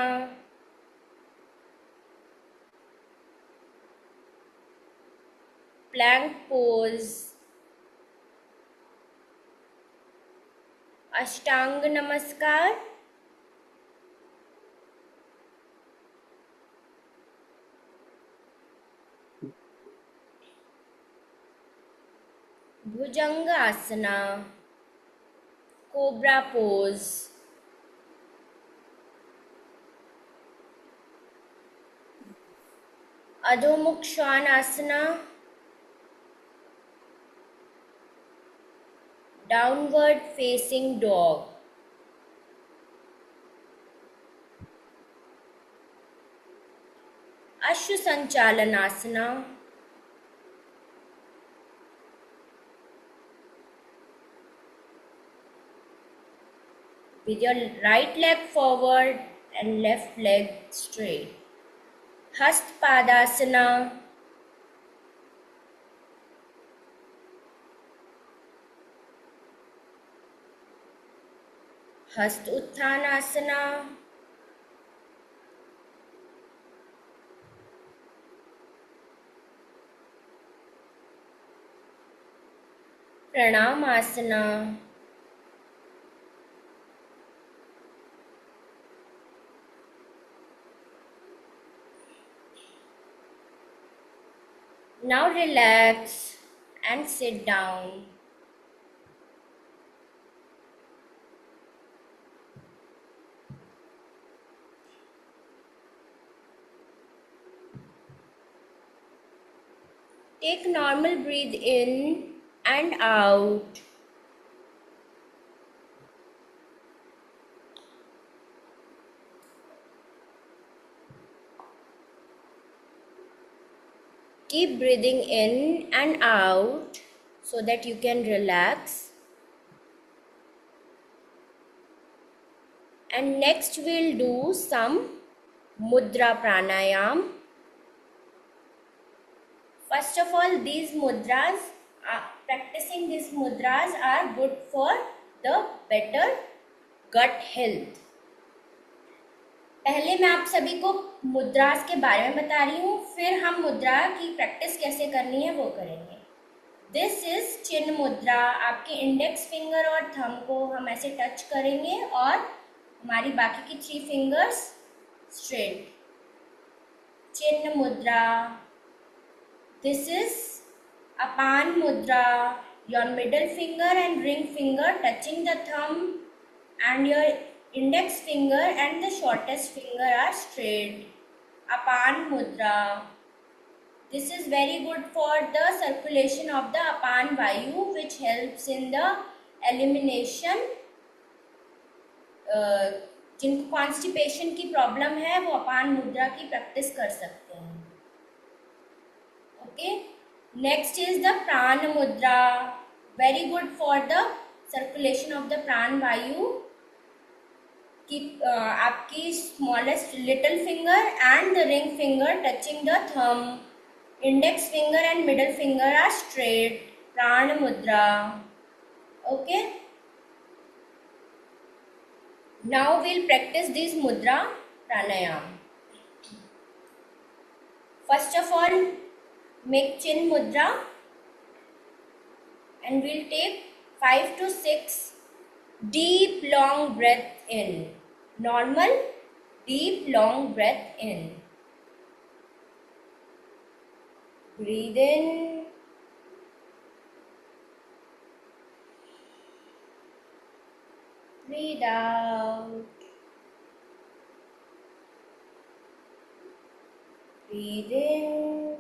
Plank pose. Ashtang Namaskar. Bhujanga Asana. Cobra pose. Adhomukh Svanasana. Downward facing dog. Ashwa Sanchalanasana. With your right leg forward and left leg straight. Hast Padasana. Hast Uttanasana. Pranamasana. Now relax and sit down. Take normal breathe in and out. Keep breathing in and out so that you can relax. And next we'll do some mudra pranayam. First of all, these mudras, practicing these mudras are good for the better gut health. पहले मैं आप सभी को मुद्रास के बारे में बता रही हूँ, फिर हम मुद्रा की प्रैक्टिस कैसे करनी है वो करेंगे। दिस इज चिन्ह मुद्रा। आपके इंडेक्स फिंगर और थंब को हम ऐसे टच करेंगे और हमारी बाकी की 3 फिंगर्स स्ट्रेट। चिन्ह मुद्रा। दिस इज अपान मुद्रा। Your middle finger and ring finger touching the thumb and your index finger and the shortest finger are straight. Apan mudra. This is very good for the circulation of the apan vayu, which helps in the elimination. जिनको कॉन्स्टिपेशन की प्रॉब्लम है वो अपान मुद्रा की प्रैक्टिस कर सकते हैं। ओके, नेक्स्ट इज द प्राण मुद्रा। Very good for the circulation of the प्राण वायु। Keep आपकी smallest little finger and the ring finger touching the thumb. Index finger and middle finger are straight. Prana mudra. Okay. Now we'll practice this mudra pranayam. First of all, make chin mudra, and we'll take 5 to 6 deep long breath in. Normal Deep, long breath in. Breathe in. Breathe out. Breathe in.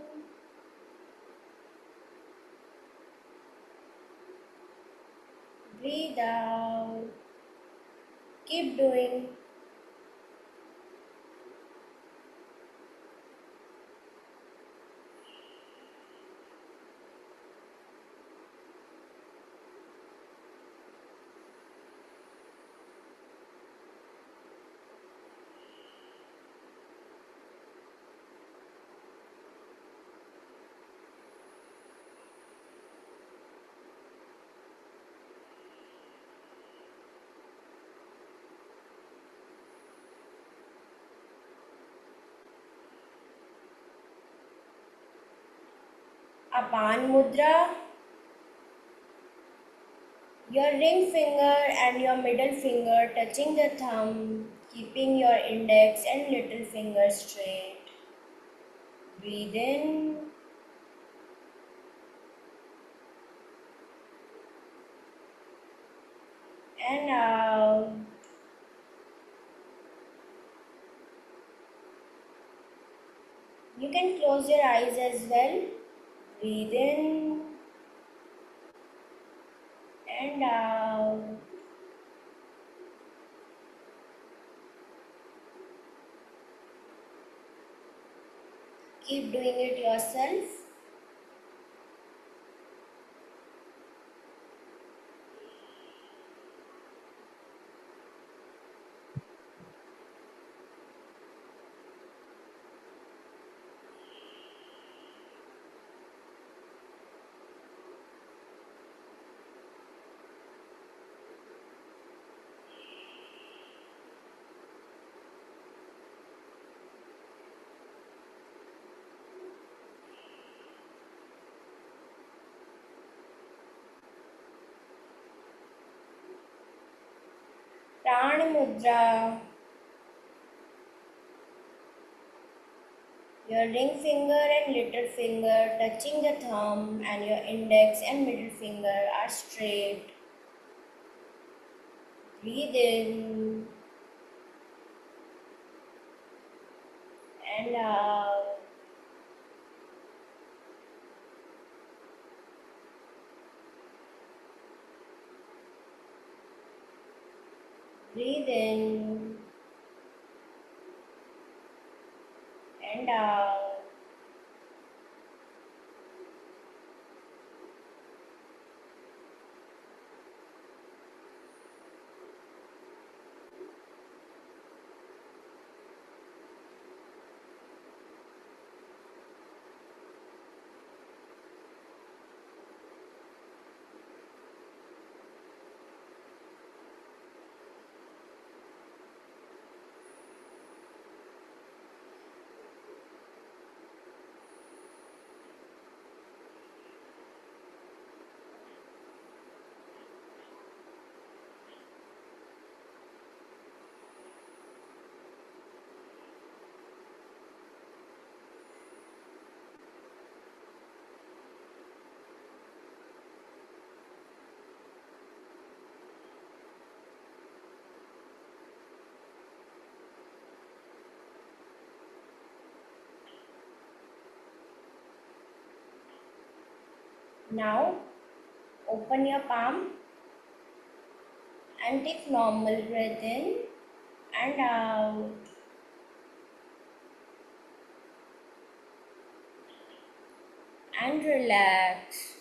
Breathe out. Keep doing. Apan Mudra. Your ring finger and your middle finger touching the thumb, keeping your index and little finger straight. Breathe in. And out. You can close your eyes as well. Breathe in and out. Keep doing it yourself. Prana Mudra. Your ring finger and little finger touching the thumb, and your index and middle finger are straight. Breathe in and out. Breathe in and out. Now open your palm and take normal breath in and out. And relax.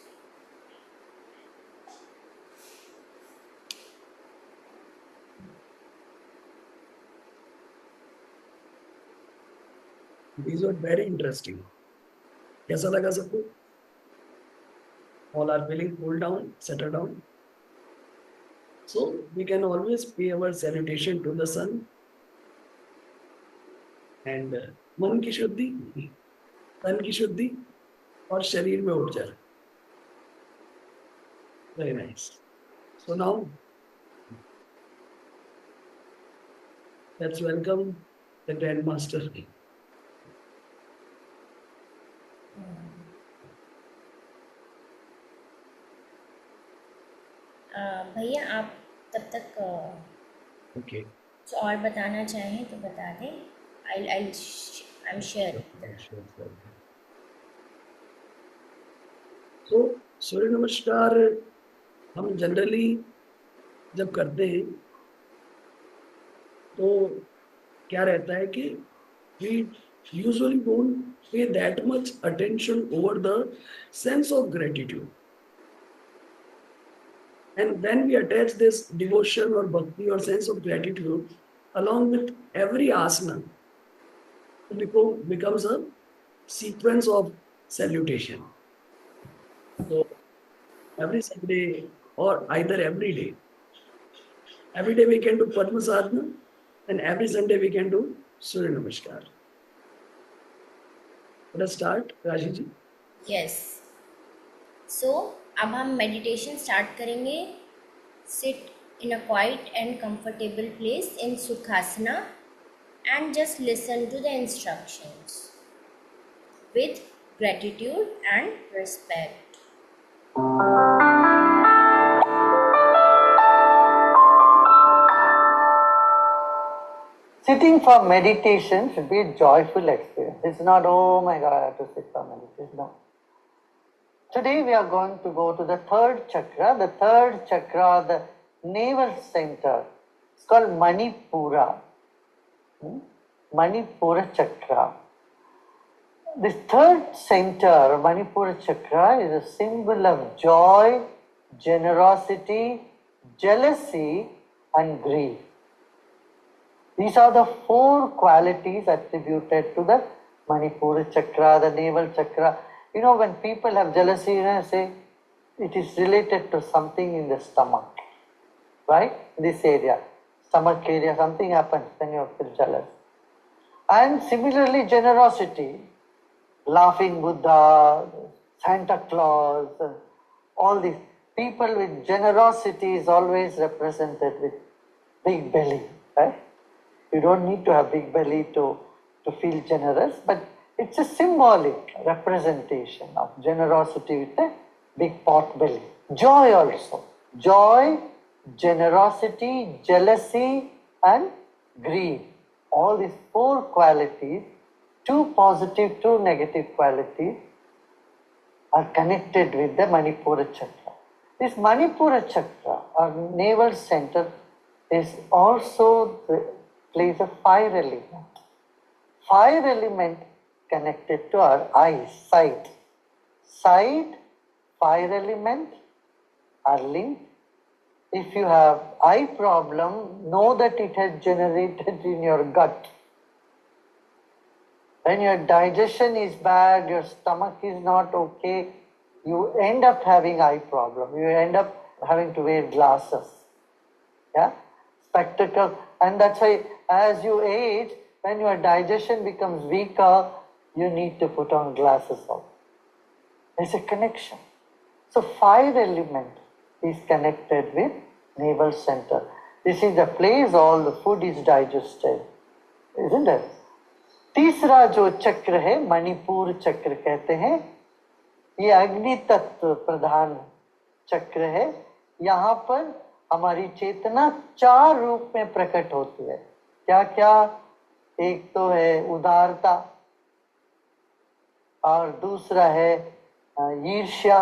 These were very interesting. कैसा लगा सबको? All are feeling cool down, settle down. So we can always pay our salutation to the sun and मन की शुद्धि, तन की शुद्धि और शरीर में ऊर्जा. Very nice. So now let's welcome the grandmaster. भैया आप तब तक Okay. कुछ और बताना चाहें तो बता दें. I'm sure. तो सूर्य नमस्कार हम जनरली जब करते हैं तो क्या रहता है कि we usually don't pay that much attention over the sense of gratitude. And then we attach this devotion or bhakti or sense of gratitude along with every asana. It becomes a sequence of salutation. So every Sunday or either every day. Every day we can do Padmasana and every Sunday we can do Surya Namaskar. Let us start, Raji ji. Yes. So अब हम मेडिटेशन स्टार्ट करेंगे. Sit in a quiet and comfortable place in Sukhasana and just listen to the instructions with gratitude and respect. Sitting for meditation should be a joyful experience. It's not, oh my God, I have to sit for meditation. No. Today we are going to go to the third chakra, the navel center. It's called Manipura. Manipura chakra. This third center, Manipura chakra, is a symbol of joy, generosity, jealousy, and grief. These are the 4 qualities attributed to the Manipura chakra, the navel chakra. You know, when people have jealousy, say it is related to something in the stomach, right? This area, stomach area, something happens when you feel jealous. And similarly, generosity, laughing Buddha, Santa Claus, all these. People with generosity is always represented with big belly, right? You don't need to have big belly to feel generous, but it's a symbolic representation of generosity with a big pot belly. Joy also. Joy, generosity, jealousy, and greed. All these 4 qualities, 2 positive, 2 negative qualities, are connected with the Manipura chakra. This Manipura chakra, or navel center, is also plays a fire element. Fire element connected to our eyes, sight. Sight, fire element are linked. If you have eye problem, know that it has generated in your gut. When your digestion is bad, your stomach is not okay, you end up having eye problem. You end up having to wear glasses, spectacle. And that's why as you age, when your digestion becomes weaker, you need to put on glasses also. There's a connection. So fire element is connected with navel center. This is the place all the food is digested, isn't it? तीसरा जो चक्र है, मणिपुर चक्र कहते हैं, ये अग्नि तत्व प्रधान चक्र है. यहाँ पर हमारी चेतना 4 रूप में प्रकट होती है. क्या क्या? एक तो है उदारता, और दूसरा है ईर्ष्या,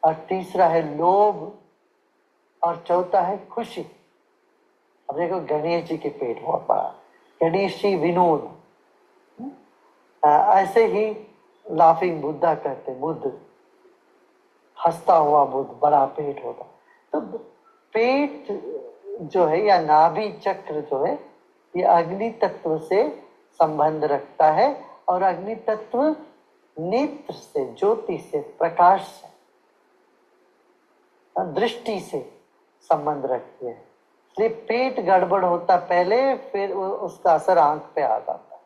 और तीसरा है लोभ, और चौथा है खुशी. अब देखो गणेश जी के पेट हुआ पड़ा, गणेश जी विनोद. ऐसे ही लाफिंग बुद्धा कहते, बुद्ध हंसता हुआ बुद्ध, बड़ा पेट होता. तो पेट जो है या नाभि चक्र जो है, ये अग्नि तत्व से संबंध रखता है, और अग्नि तत्व नेत्र से, ज्योति से, प्रकाश से, दृष्टि से संबंध रखती है. इसलिए पेट गड़बड़ होता पहले, फिर उसका असर आंख पे आ जाता है.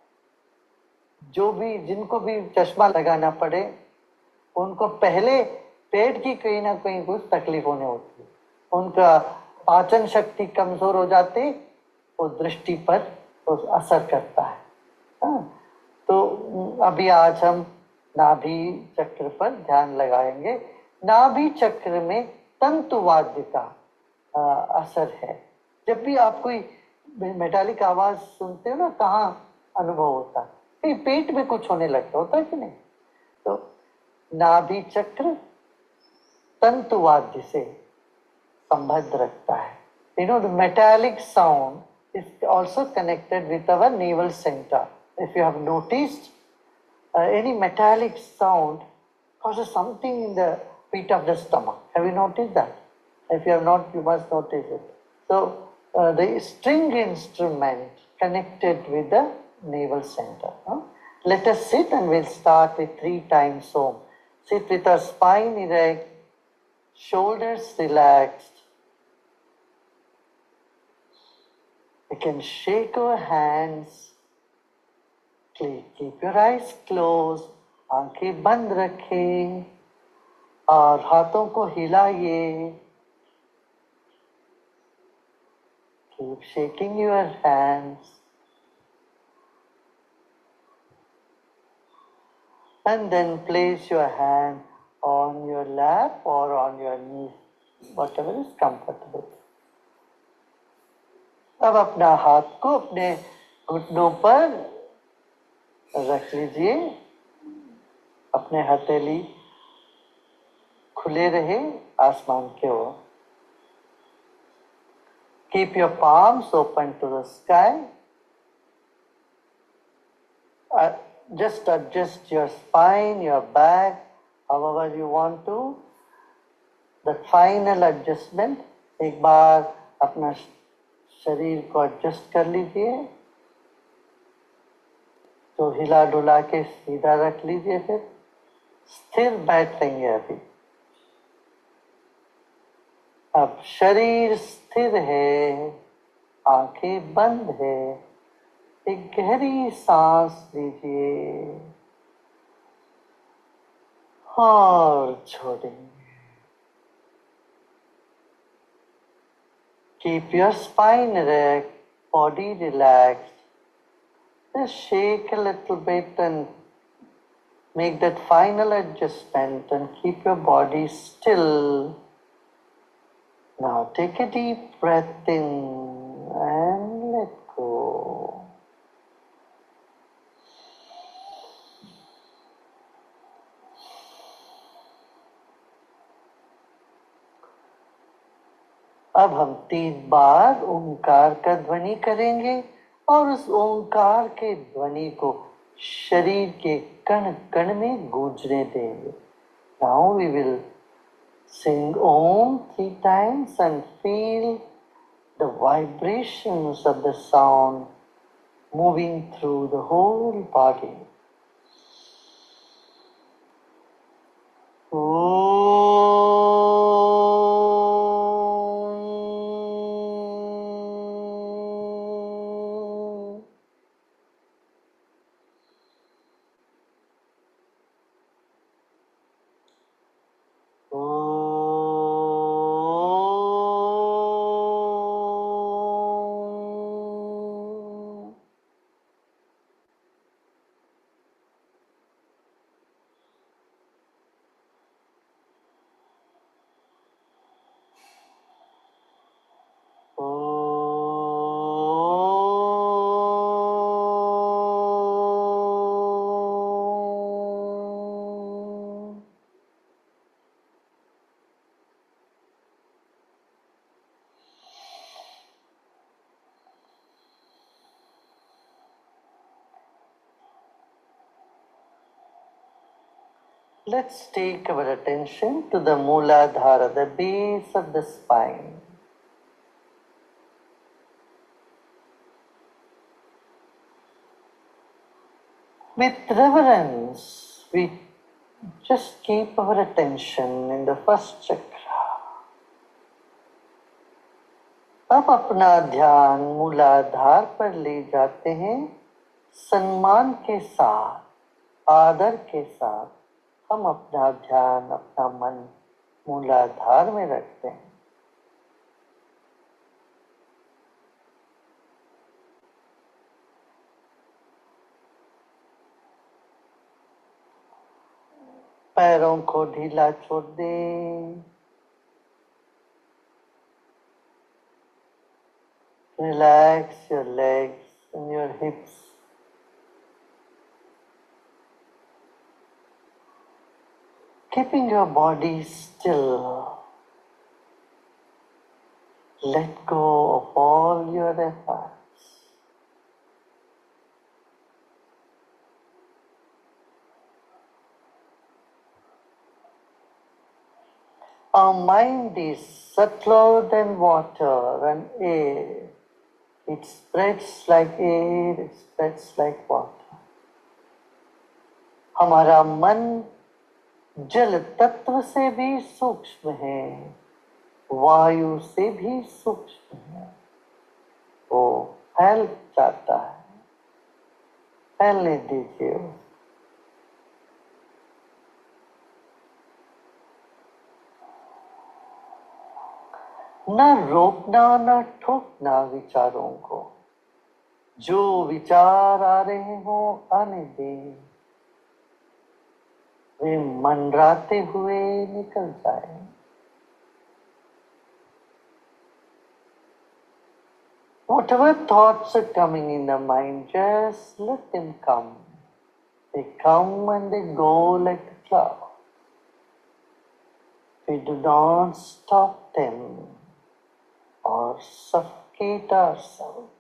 जो भी जिनको भी चश्मा लगाना पड़े, उनको पहले पेट की कहीं ना कहीं कुछ तकलीफ होने होती है. उनका पाचन शक्ति कमजोर हो जाती, वो दृष्टि पर तो असर करता है। हाँ, तो अभी आज हम नाभि चक्र पर ध्यान लगाएंगे। नाभि चक्र में तंतुवाद्य का असर है। जब भी आप कोई मेटालिक आवाज सुनते हो ना, कहाँ अनुभव होता है? कहीं पेट में कुछ होने लगता होता है कि नहीं? तो नाभि चक्र तंतुवाद्य से संबंध रखता है। You know, the metallic sound is also connected with our navel center. If you have noticed, any metallic sound causes something in the pit of the stomach. Have you noticed that? If you have not, you must notice it. So, the string instrument connected with the navel center. Let us sit and we'll start with 3 times Om. Sit with our spine erect, shoulders relaxed. You can shake our hands. Keep your eyes closed. आंखें बंद रखें और हाथों को हिलाइए. Keep shaking your hands. And then place your hand on your lap or on your knee, whatever is comfortable. अब अपना हाथ को अपने घुटनों पर रख लीजिए. अपने हथेली खुले रहे आसमान की ओर. Keep your palms open to the sky. Just adjust your spine, your back, however you want to. The final adjustment, एक बार अपना शरीर को एडजस्ट कर लीजिए. तो हिला डुला के सीधा रख लीजिए. फिर स्थिर बैठेंगे. अभी अब शरीर स्थिर है, आंखें बंद है. एक गहरी सांस लीजिए और छोड़ेंगे. Keep your spine erect, body relaxed. Just shake a little bit and make that final adjustment and keep your body still. Now take a deep breath in and let go. अब हम 3 बार ओंकार का ध्वनि करेंगे और उस ओंकार के ध्वनि को शरीर के कण कण में गूंजने देंगे. Now we will sing Om 3 times and feel the vibrations of the sound moving through the whole body. Let's take our attention to the Mooladhara, the base of the spine. With reverence, we just keep our attention in the first chakra. अब अपना ध्यान मूलाधार पर ले जाते हैं. सम्मान के साथ, आदर के साथ हम अपना ध्यान, अपना मन मूलाधार में रखते हैं. पैरों को ढीला छोड़ दें। Relax your legs and your hips. Keeping your body still. Let go of all your efforts. Our mind is subtler than water and air. It spreads like air, it spreads like water. हमारा मन जल तत्व से भी सूक्ष्म है, वायु से भी सूक्ष्म है। वो फैल जाता है, फैलने दीजिए। न रोकना न ठोकना विचारों को। जो विचार आ रहे हो आने दें, वे मंडराते हुए निकल जाए। Whatever thoughts are coming in the mind, just let them come. They come and they go like a cloud. We do not stop them or suffocate ourselves.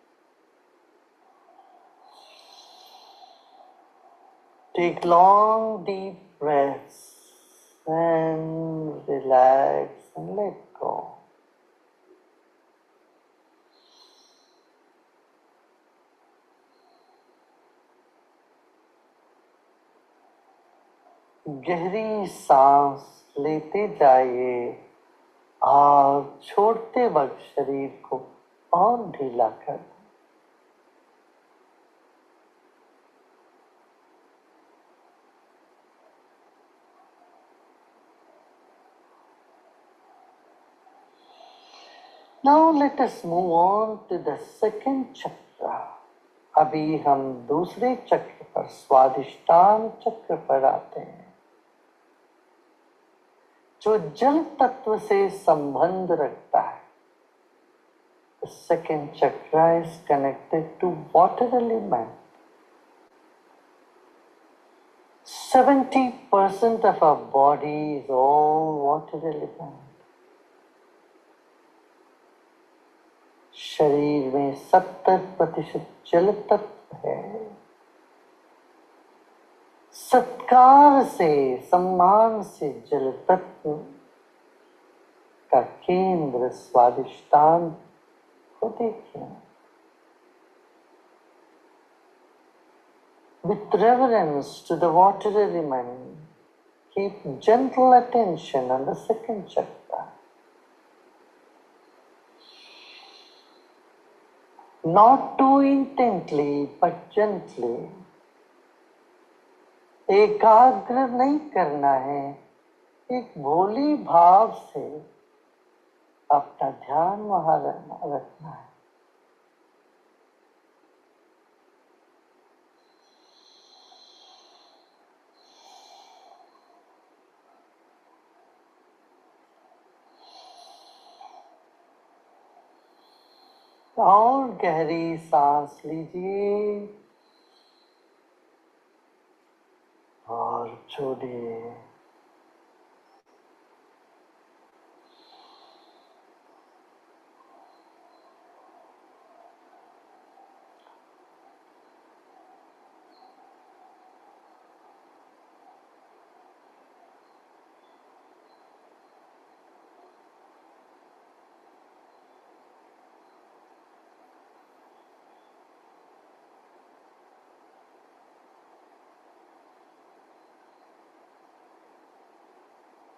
Take long, deep breaths and relax and let go. गहरी सांस लेते जाइए और छोड़ते वक्त शरीर को और ढीला कर दें। Now let us move on to the second chakra. अभी हम दूसरे चक्र पर, स्वादिष्टान चक्र पर आते हैं, जो जल तत्व से संबंध रखता है। The second chakra is connected to water element. 70% of our body is all water element. शरीर में 70% जल तत्व है। सत्कार से, सम्मान से जल तत्व का केंद्र स्वादिष्टान को देखें। With reverence to the water element, keep gentle attention on the second chakra. Not too intently, but gently. एकाग्र नहीं करना है, एक भोली भाव से अपना ध्यान वहां रखना है। और गहरी सांस लीजिए और छोड़िए।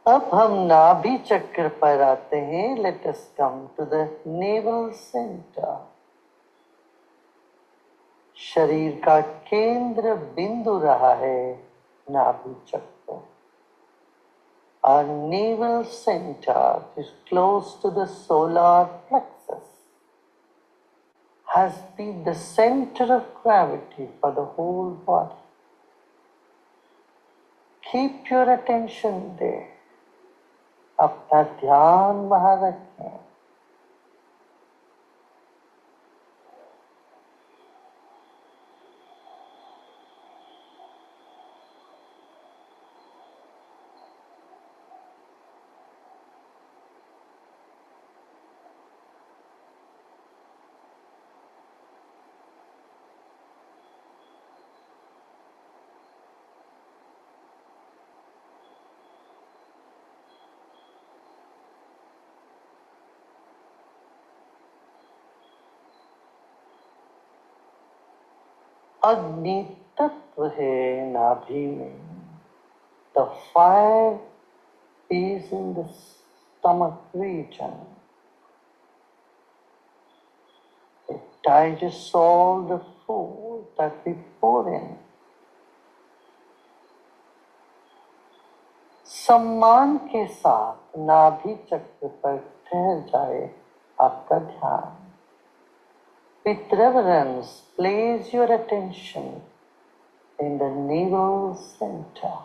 अब हम नाभि चक्र पर आते हैं। Let us come to the navel centre. शरीर का केंद्र बिंदु रहा है नाभि चक्र। Our navel center is close to the solar plexus, has been the center of gravity for the whole body. Keep your attention there. अपना ध्यान वहां रखें. अग्नि तत्व है नाभि में. The fire is in the stomach region. It digests all the food that we pour in. सम्मान के साथ नाभि चक्र पर ठहर जाए आपका ध्यान. With reverence, place your attention in the navel center.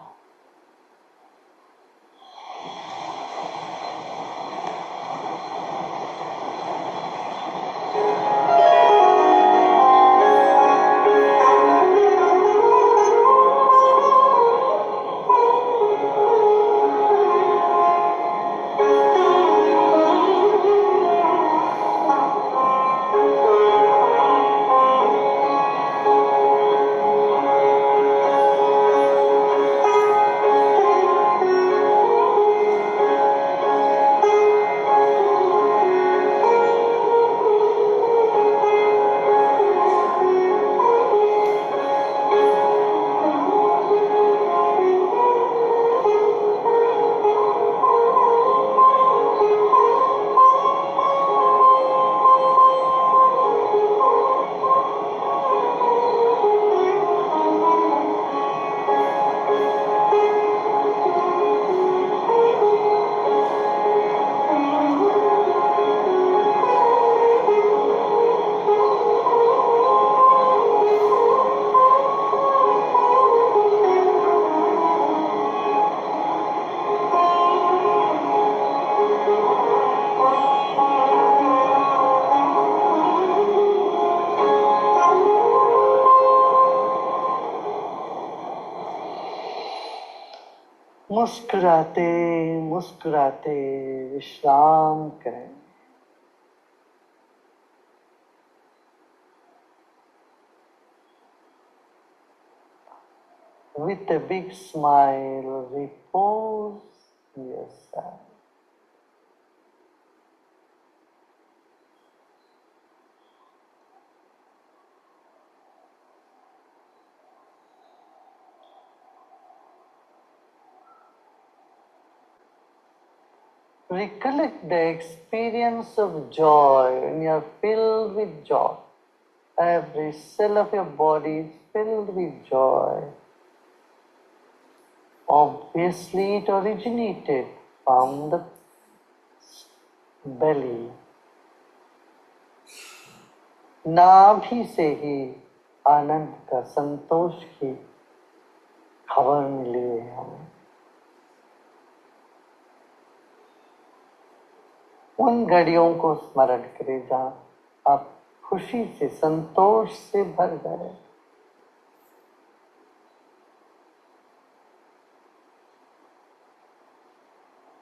मुस्कुराते मुस्कुराते विश्राम करें. With a big smile, repose yourself. Recollect the experience of joy when you are filled with joy. Every cell of your body is filled with joy. Obviously, it originated from the belly. नाभि से ही आनंद का, संतोष की खबर मिली है हमें. उन घड़ियों को स्मरण करें जहाँ आप खुशी से, संतोष से भर गए.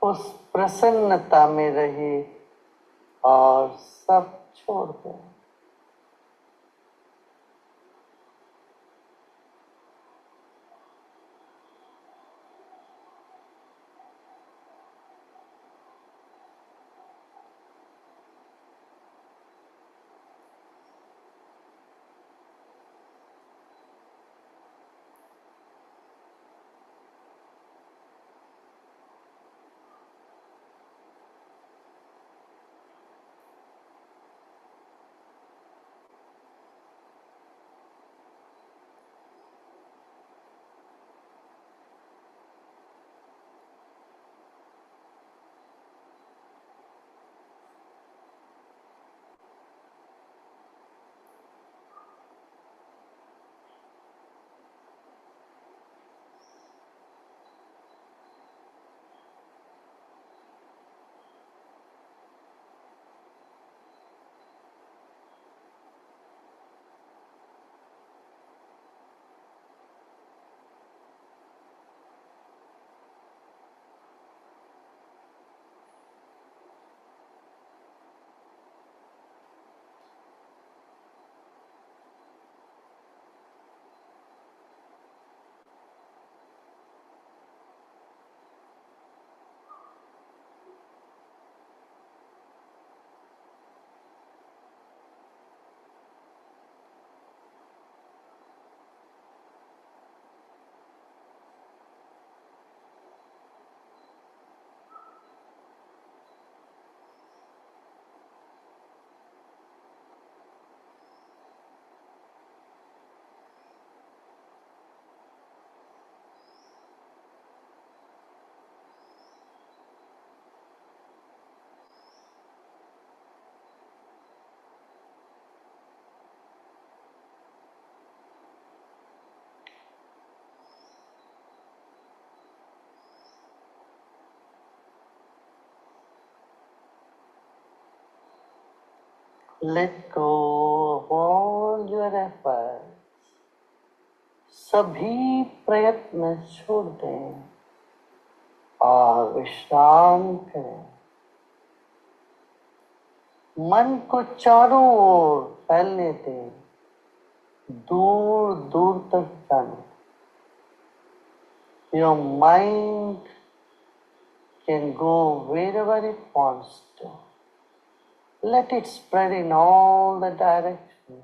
उस प्रसन्नता में रहे और सब छोड़ दें. Let go of all your efforts. सभी प्रयत्न छोड़ दें और विश्राम करें। मन को चारों ओर फैलने दें, दूर दूर तक जाने। Your mind can go wherever it wants to. Let it spread in all the directions.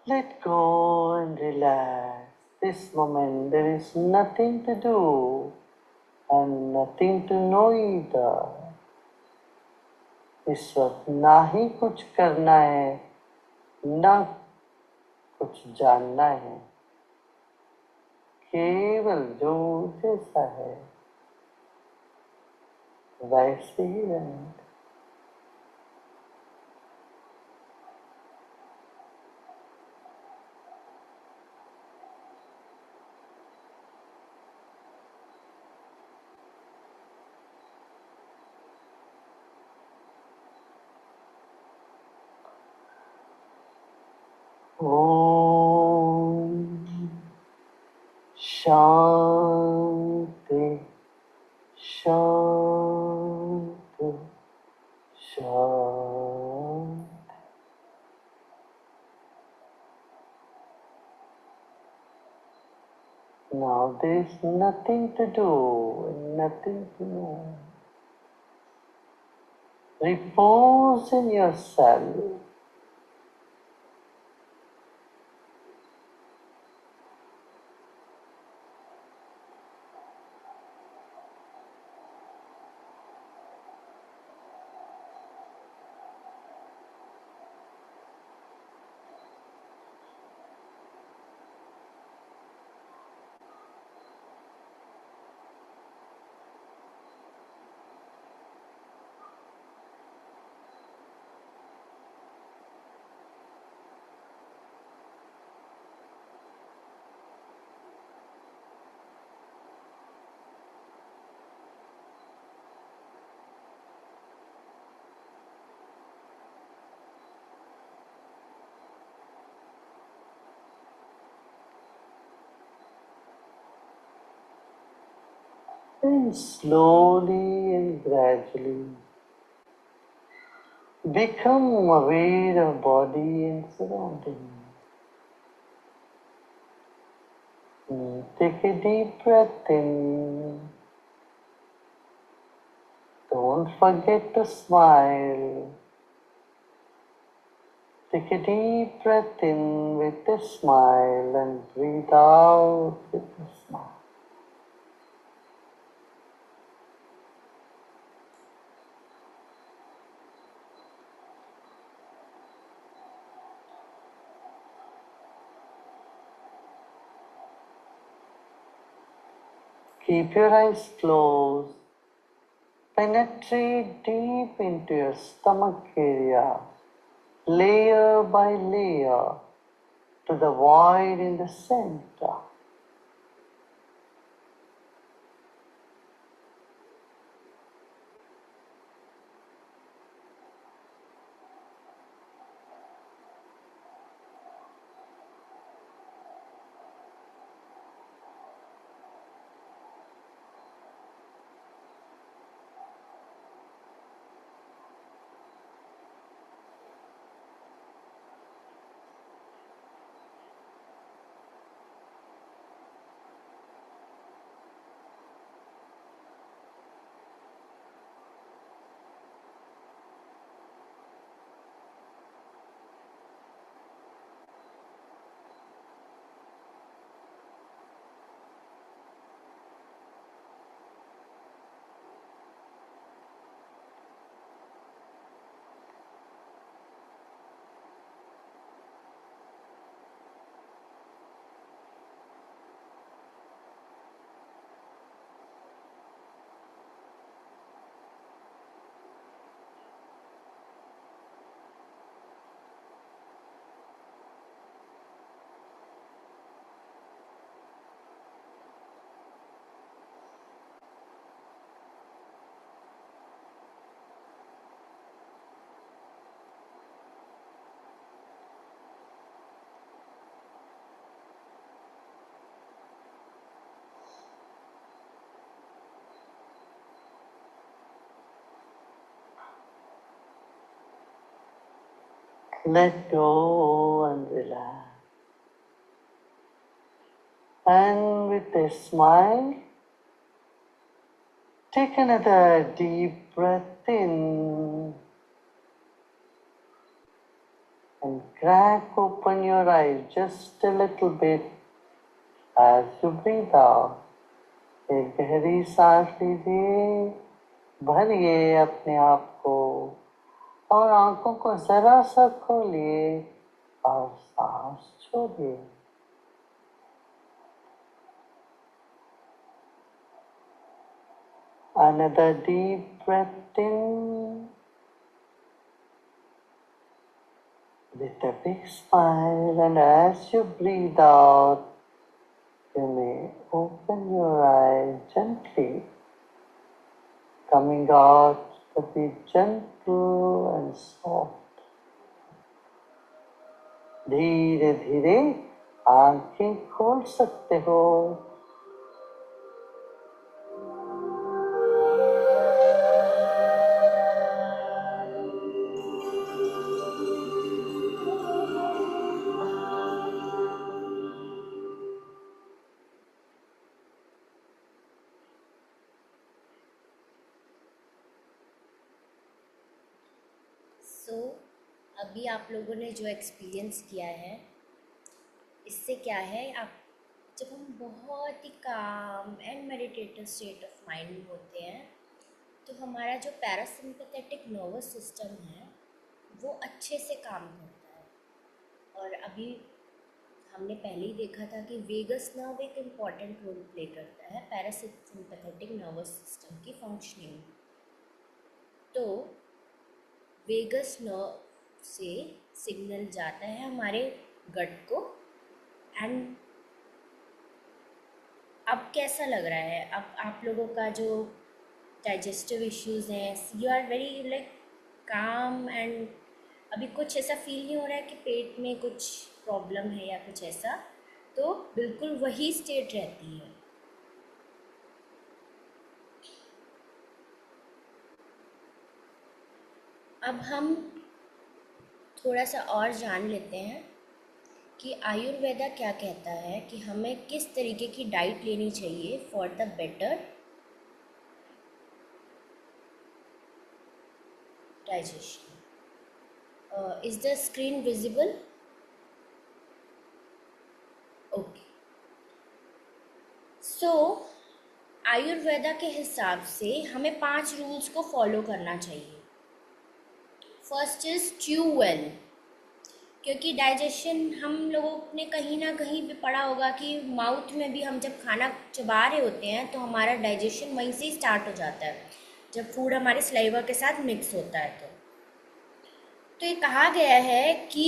Let go and relax. This moment there is nothing to do and nothing to know either. इस वक्त ना ही कुछ करना है, ना कुछ जानना है, केवल जो जैसा है वैसे ही रहना। ओम शांति शांति शांति। Now there is nothing to do, nothing to know. Repose in yourself. And slowly and gradually become aware of body and surroundings. Take a deep breath in. Don't forget to smile. Take a deep breath in with a smile and breathe out with a smile. Keep your eyes closed. Penetrate deep into your stomach area, layer by layer, to the void in the center. let go and relax. And with a smile, take another deep breath in and crack open your eyes just a little bit as you breathe out. एक गहरी सांस लीजिए, भरिए अपने आप को और आंखों को जरा सा खोलिए और सांस छोड़िए. Another deep breath in with a big smile, and as you breathe out, you may open your eyes gently, coming out to be gentle and soft. धीरे धीरे आंखें खोल सकते हो. सो अभी आप लोगों ने जो एक्सपीरियंस किया है, इससे क्या है, आप जब हम बहुत ही काम and meditative state of mind में होते हैं तो हमारा जो पैरासिम्पैथेटिक नर्वस सिस्टम है वो अच्छे से काम करता है. और अभी हमने पहले ही देखा था कि वेगस नर्व एक इम्पॉर्टेंट रोल प्ले करता है पैरासिम्पैथेटिक नर्वस सिस्टम की फंक्शनिंग. तो वेगस नर्व से सिग्नल जाता है हमारे गट को. एंड अब कैसा लग रहा है? अब आप लोगों का जो डाइजेस्टिव इश्यूज़ हैं, यू आर वेरी लाइक काम एंड अभी कुछ ऐसा फील नहीं हो रहा है कि पेट में कुछ प्रॉब्लम है या कुछ ऐसा. तो बिल्कुल वही स्टेट रहती है. अब हम थोड़ा सा और जान लेते हैं कि आयुर्वेदा क्या कहता है कि हमें किस तरीके की डाइट लेनी चाहिए for the better digestion. Is the screen visible? Okay. So Ayurveda के हिसाब से हमें 5 रूल्स को फॉलो करना चाहिए. फर्स्ट इज च्यू वेल, क्योंकि डाइजेशन हम लोगों ने कहीं ना कहीं पे पढ़ा होगा कि माउथ में भी हम जब खाना चबा रहे होते हैं तो हमारा डाइजेशन वहीं से ही स्टार्ट हो जाता है जब फूड हमारे सलाइवा के साथ मिक्स होता है. तो ये कहा गया है कि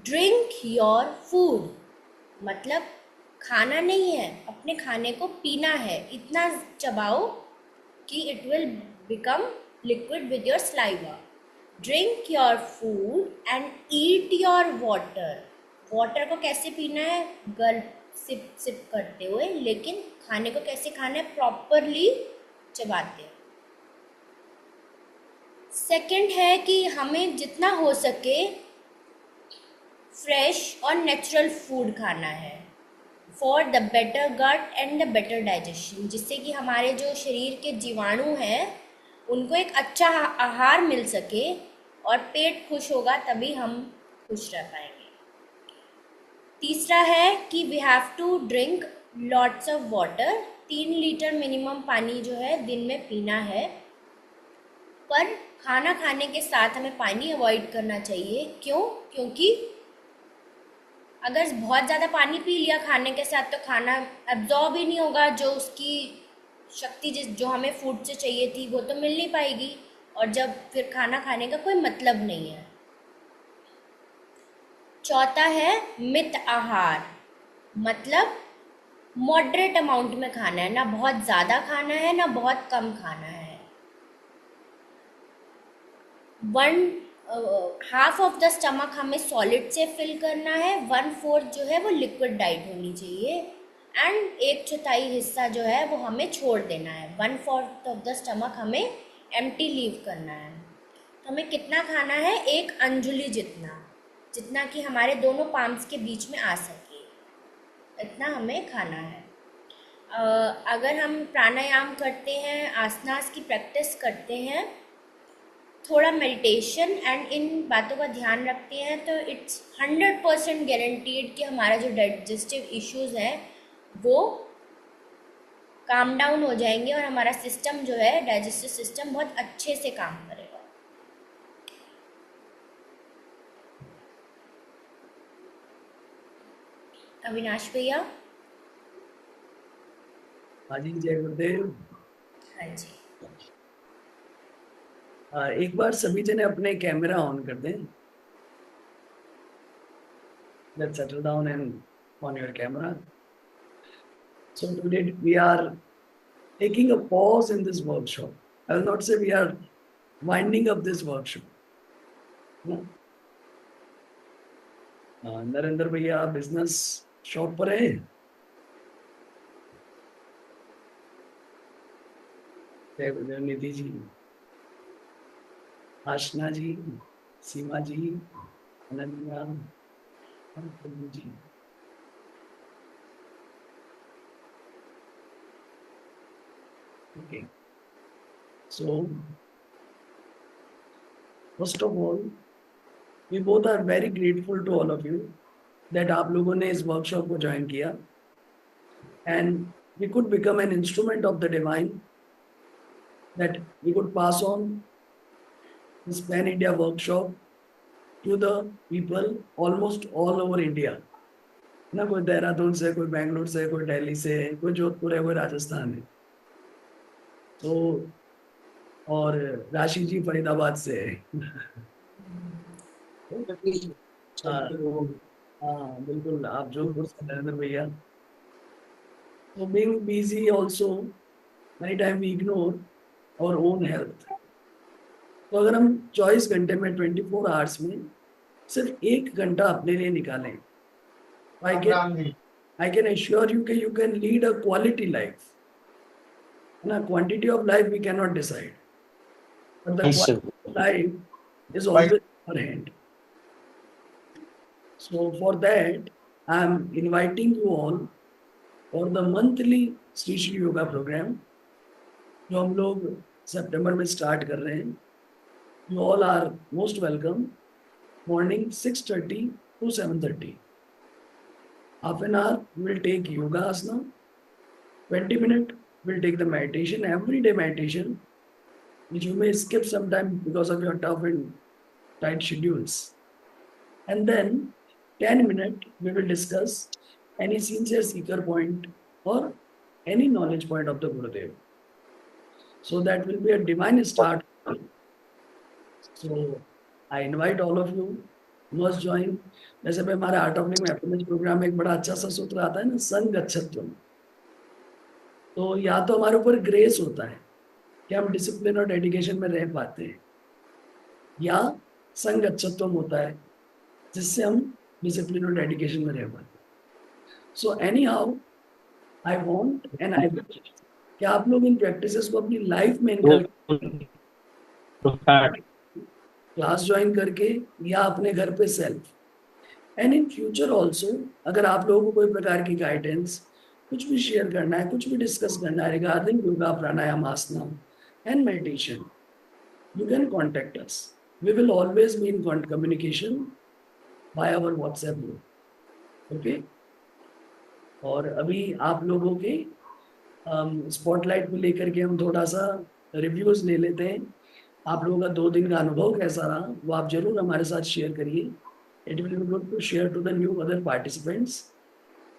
ड्रिंक योर फूड, मतलब खाना नहीं है, अपने खाने को पीना है. इतना चबाओ कि it will become liquid with your saliva. Drink your food and eat your water. Water को कैसे पीना है? गल्प, सिप सिप करते हुए. लेकिन खाने को कैसे खाना है? प्रॉपरली चबाते. सेकंड है कि हमें जितना हो सके फ्रेश और नेचुरल फूड खाना है for the better gut and the better digestion, जिससे कि हमारे जो शरीर के जीवाणु हैं उनको एक अच्छा आहार मिल सके और पेट खुश होगा तभी हम खुश रह पाएंगे. तीसरा है कि we have to drink lots of water. 3 litre minimum पानी जो है दिन में पीना है. पर खाना खाने के साथ हमें पानी अवॉइड करना चाहिए. क्यों? क्योंकि अगर बहुत ज़्यादा पानी पी लिया खाने के साथ तो खाना एब्जॉर्ब ही नहीं होगा. जो उसकी शक्ति जो हमें फूड से चाहिए थी वो तो मिल नहीं पाएगी और जब फिर खाना खाने का कोई मतलब नहीं है. चौथा है मित आहार, मतलब मॉडरेट अमाउंट में खाना है. ना बहुत ज़्यादा खाना है ना बहुत कम खाना है. 1/2 ऑफ द स्टमक हमें सॉलिड से फिल करना है. 1/4 जो है वो लिक्विड डाइट होनी चाहिए. एंड 1/4 हिस्सा जो है वो हमें छोड़ देना है. 1/4 ऑफ द स्टमक हमें एम्प्टी लीव करना है. तो हमें कितना खाना है? 1 अंजुलि जितना, जितना कि हमारे दोनों पाम्स के बीच में आ सके, इतना हमें खाना है। अगर हम प्राणायाम करते हैं, आसनास की प्रैक्टिस करते हैं, थोड़ा मेडिटेशन एंड इन बातों का ध्यान रखते हैं, तो इट्स 100% गारंटीड कि हमारा जो डाइजेस्टिव इश्यूज हैं वो काम डाउन हो जाएंगे और हमारा सिस्टम जो है, डाइजेस्टिव सिस्टम, बहुत अच्छे से काम करेगा। अविनाश भैया। हाँ जी, जय गुरुदेव। हाँ जी। एक बार सभी जने अपने कैमरा ऑन कर दें। Let's settle down and on your camera. So today we are taking a pause in this workshop. I will not say we are winding up this workshop. No? Narendra भैया बिजनेस शॉप पर है। निधि जी, आशना जी, सीमा जी, अनन्या जी। Okay. So, first of all, we both are very grateful to all of you that आप लोगों ने इस वर्कशॉप को ज्वाइन किया and we could become an instrument of the divine, that we could pass on this Pan India workshop to the people almost all over India. ना कोई देहरादून से, कोई बेंगलुरु से, कोई दिल्ली से, कोई जोधपुर है, कोई राजस्थान है, तो और राशि जी फरीदाबाद से है। हाँ बिल्कुल, आप जोधपुर से नरेंद्र भैया। तो being busy also, many time we ignore our own health. तो अगर हम 24 घंटे में 24 आवर्स में सिर्फ 1 घंटा अपने लिए निकालें, I can assure you कि you can lead a quality life. ना quantity of life we cannot decide, but the quality of life is always in our hand. So for that, I am inviting you all for the monthly Sri Shri Yoga program, जो हम लोग सितंबर में स्टार्ट कर रहे हैं। You all are most welcome. Morning 6:30 to 7:30. Half an hour we'll take yoga asana. 20 minutes we'll take the meditation, everyday meditation, which you may skip sometime because of your tough and tight schedules. And then 10 minutes we will discuss any sincere seeker point or any knowledge point of the Gurudev. So that will be a divine start. So I invite all of you, must join. जैसे भाई हमारे Art of Living Happiness Program में एक बड़ा अच्छा सा सूत्र आता है ना, संगच्छत्वम। तो या तो हमारे ऊपर ग्रेस होता है कि हम डिसिप्लिन और डेडिकेशन में रह पाते हैं, या संगच्छत्वम होता है जिससे हम डिसिप्लिन और डेडिकेशन में रह पाते हैं। So any how I want and I wish कि आप लोग इन प्रैक्टिसेस को अपनी लाइफ में इनकलकेट, क्लास ज्वाइन करके या अपने घर पे self, and in future also अगर आप लोगों को कोई प्रकार की गाइडेंस, कुछ भी शेयर करना है, कुछ भी डिस्कस करना है regarding yoga, pranayama, asana and meditation, you can contact us. We will always be in communication by our WhatsApp group. Okay? और अभी आप लोगों के स्पॉटलाइट को लेकर के हम थोड़ा सा रिव्यूज ले लेते हैं। आप लोगों का 2 दिन का अनुभव कैसा रहा वो आप जरूर हमारे साथ शेयर करिए। It will be good to share to the new other participants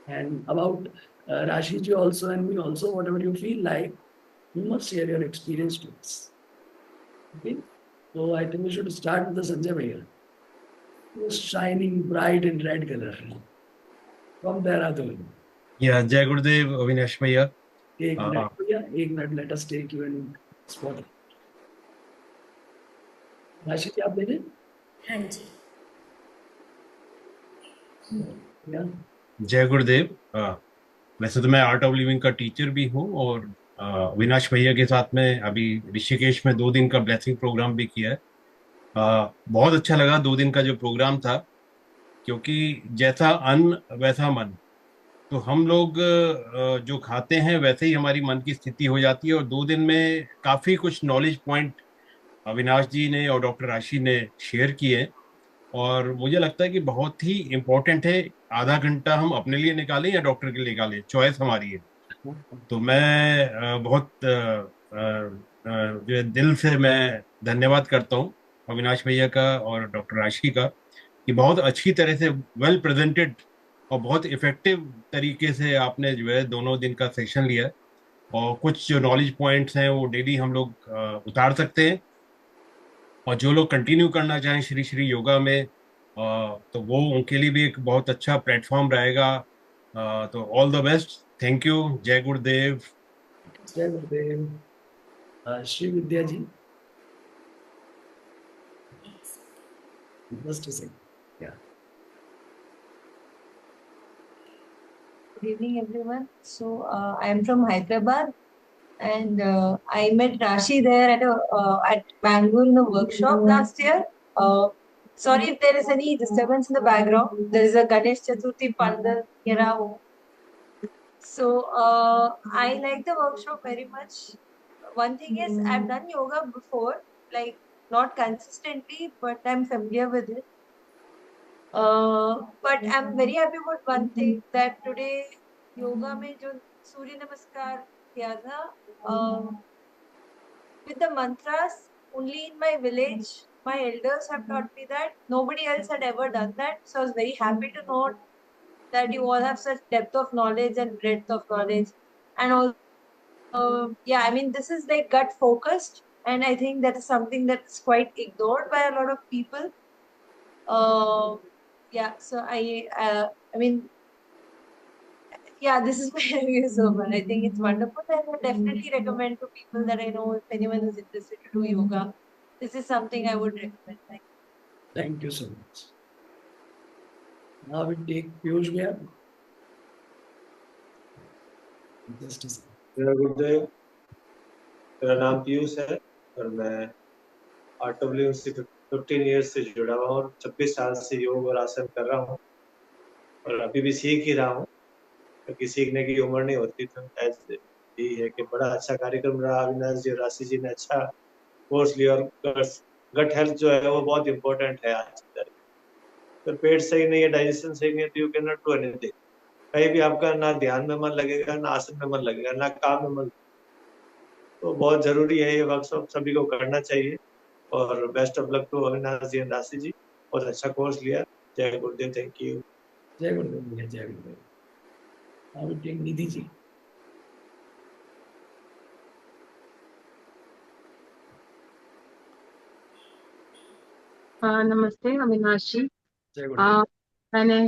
and about Rashi ji also and me also, whatever you feel like, you must share your experience to us. Okay, so I think we should start with the Sanjay Bhaiya, who's shining bright in red color from Dehradun. Yeah, Jai Gurudev, Avinash Bhaiya. एक मिनट भैया, एक minute, let us take you in spot. राशि जी आप देंगे? हाँ जी। या जय गुरुदेव। वैसे तो मैं आर्ट ऑफ लिविंग का टीचर भी हूँ और अविनाश भैया के साथ में अभी ऋषिकेश में 2 दिन का ब्लेसिंग प्रोग्राम भी किया है। बहुत अच्छा लगा 2 दिन का जो प्रोग्राम था, क्योंकि जैसा अन्न वैसा मन। तो हम लोग जो खाते हैं वैसे ही हमारी मन की स्थिति हो जाती है। और 2 दिन में काफी कुछ नॉलेज पॉइंट अविनाश जी ने और डॉक्टर राशि ने शेयर किए। और मुझे लगता है कि बहुत ही इम्पोर्टेंट है, आधा घंटा हम अपने लिए निकालें या डॉक्टर के लिए निकालें, चॉइस हमारी है। तो मैं बहुत जो है दिल से मैं धन्यवाद करता हूँ अविनाश भैया का और डॉक्टर राशि का, कि बहुत अच्छी तरह से वेल प्रेजेंटेड और बहुत इफेक्टिव तरीके से आपने जो है दोनों दिन का सेशन लिया है। और कुछ जो नॉलेज पॉइंट्स हैं वो डेली हम लोग उतार सकते हैं। और जो लोग कंटिन्यू करना चाहें श्री श्री योगा में, तो वो उनके लिए भी एक बहुत अच्छा प्लेटफॉर्म रहेगा। तो all the best, thank you, जय गुरुदेव। जय गुरुदेव। श्री विद्या जी, जस्ट सेकंड। या Good evening, everyone. So, I am from Hyderabad, and I met Rashi there at Bangalore in a workshop last year. Sorry if there is any disturbance in the background. There is a Ganesh Chaturthi pandal here. So, I like the workshop very much. One thing is, I've done yoga before, like not consistently, but I'm familiar with it. But I'm very happy about one thing, that today yoga में जो सूर्य नमस्कार किया था, with the mantras, only in my village my elders have taught me that. Nobody else had ever done that, so I was very happy to know that you all have such depth of knowledge and breadth of knowledge. And also, yeah, I mean, this is like gut focused, and I think that is something that's quite ignored by a lot of people. Yeah, so I mean, yeah, this is my review so far. I think it's wonderful, and I would definitely recommend to people that I know, if anyone is interested to do yoga, this is something I would recommend. Thank you so much. Now we take Piyush भैया, जस्ट सेकंड। जय गुरुदेव। मेरा नाम पीयूष है और मैं आर्टोवली से 15 ईयर्स से जुड़ा हुआ हूँ और 26 साल से योग और आसन कर रहा हूँ और अभी भी सीख ही रहा हूँ, क्योंकि सीखने की उम्र नहीं होती। तो यही है कि बड़ा अच्छा कार्यक्रम रहा। अविनाश जी और राशि जी ने अच्छा कोर्स लिया। और गट हेल्थ जो है वो बहुत इंपॉर्टेंट है आज की तारीख में। तो पेट सही नहीं है, डाइजेशन सही नहीं है, तो you can not do anything. कहीं भी आपका ना ध्यान में मन लगेगा, ना आसन में मन लगेगा, ना काम में मन। तो बहुत जरूरी है ये वर्कशॉप, सभी को करना चाहिए। और best of luck to Avinash ji and Rashi ji, बहुत अच्छा कोर्स लिया। जय गुरुदेव, थैंक यू। जय गुरुदेव भैया, जय गुरुदेव। Now we take Nidhi ji. नमस्ते अविनाश जी। जय गुरुदेव। मैंने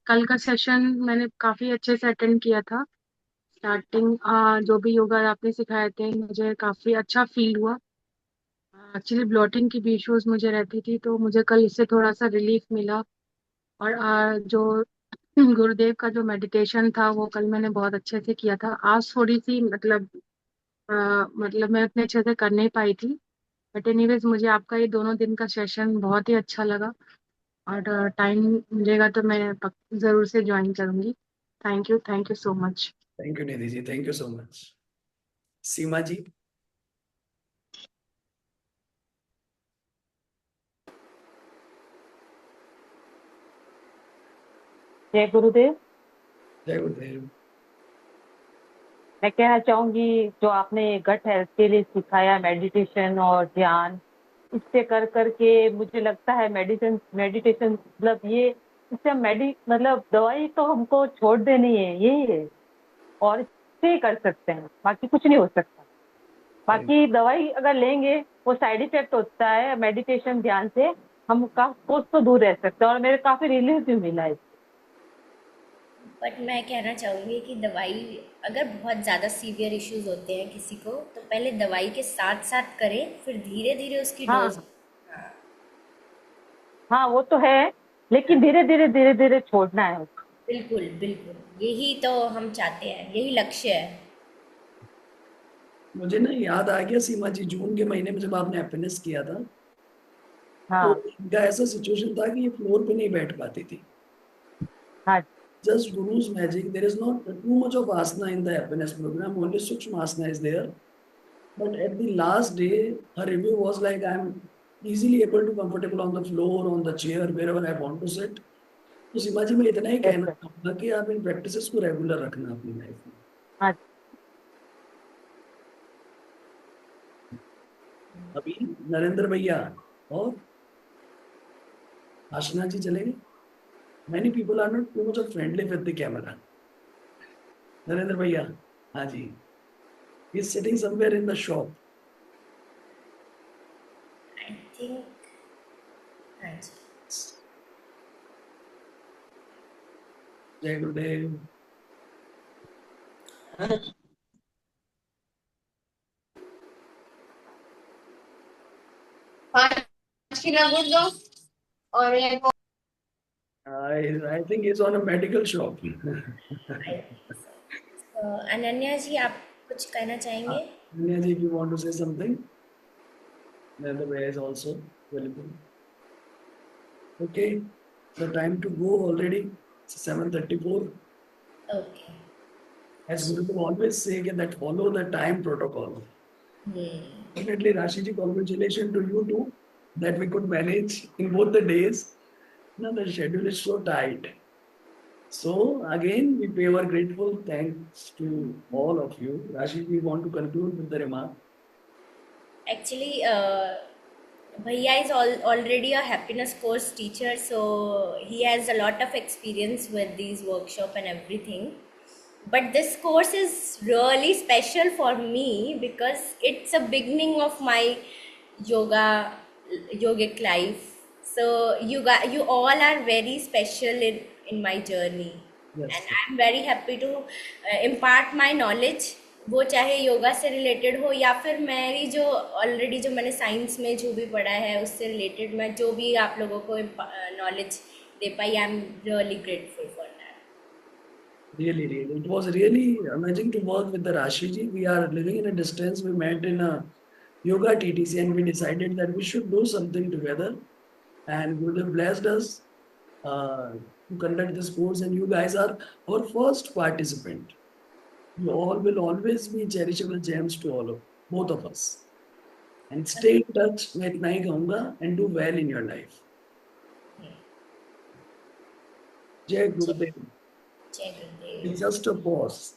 कल का सेशन मैंने काफी अच्छे से अटेंड किया था। स्टार्टिंग जो भी योगा आपने सिखाए थे मुझे काफी अच्छा फील हुआ। एक्चुअली ब्लॉटिंग की भी इश्यूज मुझे रहती थी, तो मुझे कल इससे थोड़ा सा रिलीफ मिला। और जो गुरुदेव का जो मेडिटेशन था वो कल मैंने बहुत अच्छे से किया था। आज थोड़ी सी मतलब मैं उतने अच्छे से कर नहीं पाई थी। बट एनीवेज मुझे आपका ये दोनों दिन का सेशन बहुत ही अच्छा लगा। और टाइम मिलेगा तो मैं जरूर से ज्वाइन करूंगी। Thank you so much. Thank you Nidhi ji, thank you so much. Seema ji. जय गुरुदेव। जय गुरुदेव। मैं कहना चाहूंगी, जो आपने गट हेल्थ के लिए सिखाया मेडिटेशन और ध्यान, इससे कर करके मुझे लगता है मेडिटेशन मतलब ये, इससे हम मतलब दवाई तो हमको छोड़ देनी है, यही है। और इससे ही कर सकते हैं, बाकी कुछ नहीं हो सकता। बाकी दवाई अगर लेंगे वो साइड इफेक्ट होता है। मेडिटेशन ध्यान से हम कोस तो दूर रह सकते हैं, और मेरे काफी रिलीफ भी मिला है। बट मैं कहना चाहूँगी कि दवाई, अगर बहुत ज़्यादा सीवियर इश्यूज होते हैं किसी को, तो पहले दवाई के साथ साथ करें, फिर धीरे धीरे उसकी हाँ डोज। हाँ, वो तो है, लेकिन धीरे धीरे छोड़ना है उसको। बिल्कुल बिल्कुल, यही तो हम चाहते हैं, यही लक्ष्य है। मुझे ना याद आ गया सीमा जी, जून के महीने में जब आपने हैप्पीनेस किया था, हाँ इनका ऐसा सिचुएशन था कि ये फ्लोर पे नहीं बैठ पाती थी. हाँ Just Guru's magic. There is not too much of asana in the happiness program. Only Sukshma asana is there. But at the last day, her review was like, I'm easily able to comfortable on the floor, on the chair, wherever I want to sit. तो सीमा जी मैं इतना ही yes कहना sir. चाहूंगा कि आप इन प्रैक्टिसेस को रेगुलर रखना अपनी लाइफ में. हाँ अभी नरेंद्र भैया और आशना जी चलेंगे. Many people are not too much of friendly with the camera. Narendra भैया, हाँ जी. He is sitting somewhere in the shop. I think. हाँ जी. जय गुरुदेव. और ये I think he's on a medical shop. Ananya जी आप कुछ कहना चाहेंगे? Anya ji, if you want to say something, then the way is also available. Okay, the time to go already. It's 7:34. Okay. As Gurudev always say that follow the time protocol. Definitely, Rashi ji, congratulations to you too that we could manage in both the days. Now the schedule is so tight. So again, we pay our grateful thanks to all of you. Rashi ji, want to conclude with the remark? Actually, Bhaiya is already a happiness course teacher, so he has a lot of experience with these workshop and everything. But this course is really special for me because it's a beginning of my yogic life. So you all are very special in my journey, Yes. and I'm very happy to impart my knowledge. वो चाहे योगा से रिलेटेड हो या फिर मेरी जो ऑलरेडी जो मैंने साइंस में जो भी पढ़ा है उससे रिलेटेड मैं जो भी आप लोगों को knowledge they pi, I am really grateful for that. Really, really. It was really amazing to work with the Rashi ji. We are living in a distance. We met in a yoga TTC and we decided that we should do something together. And Gurudev blessed us to conduct this course. And you guys are our first participant. You all will always be cherishable gems to all of both of us. And stay in touch. मैं इतना ही कहूँगा and do well in your life. Jai Gurudev. जय गुरुदेव. It's just a pause.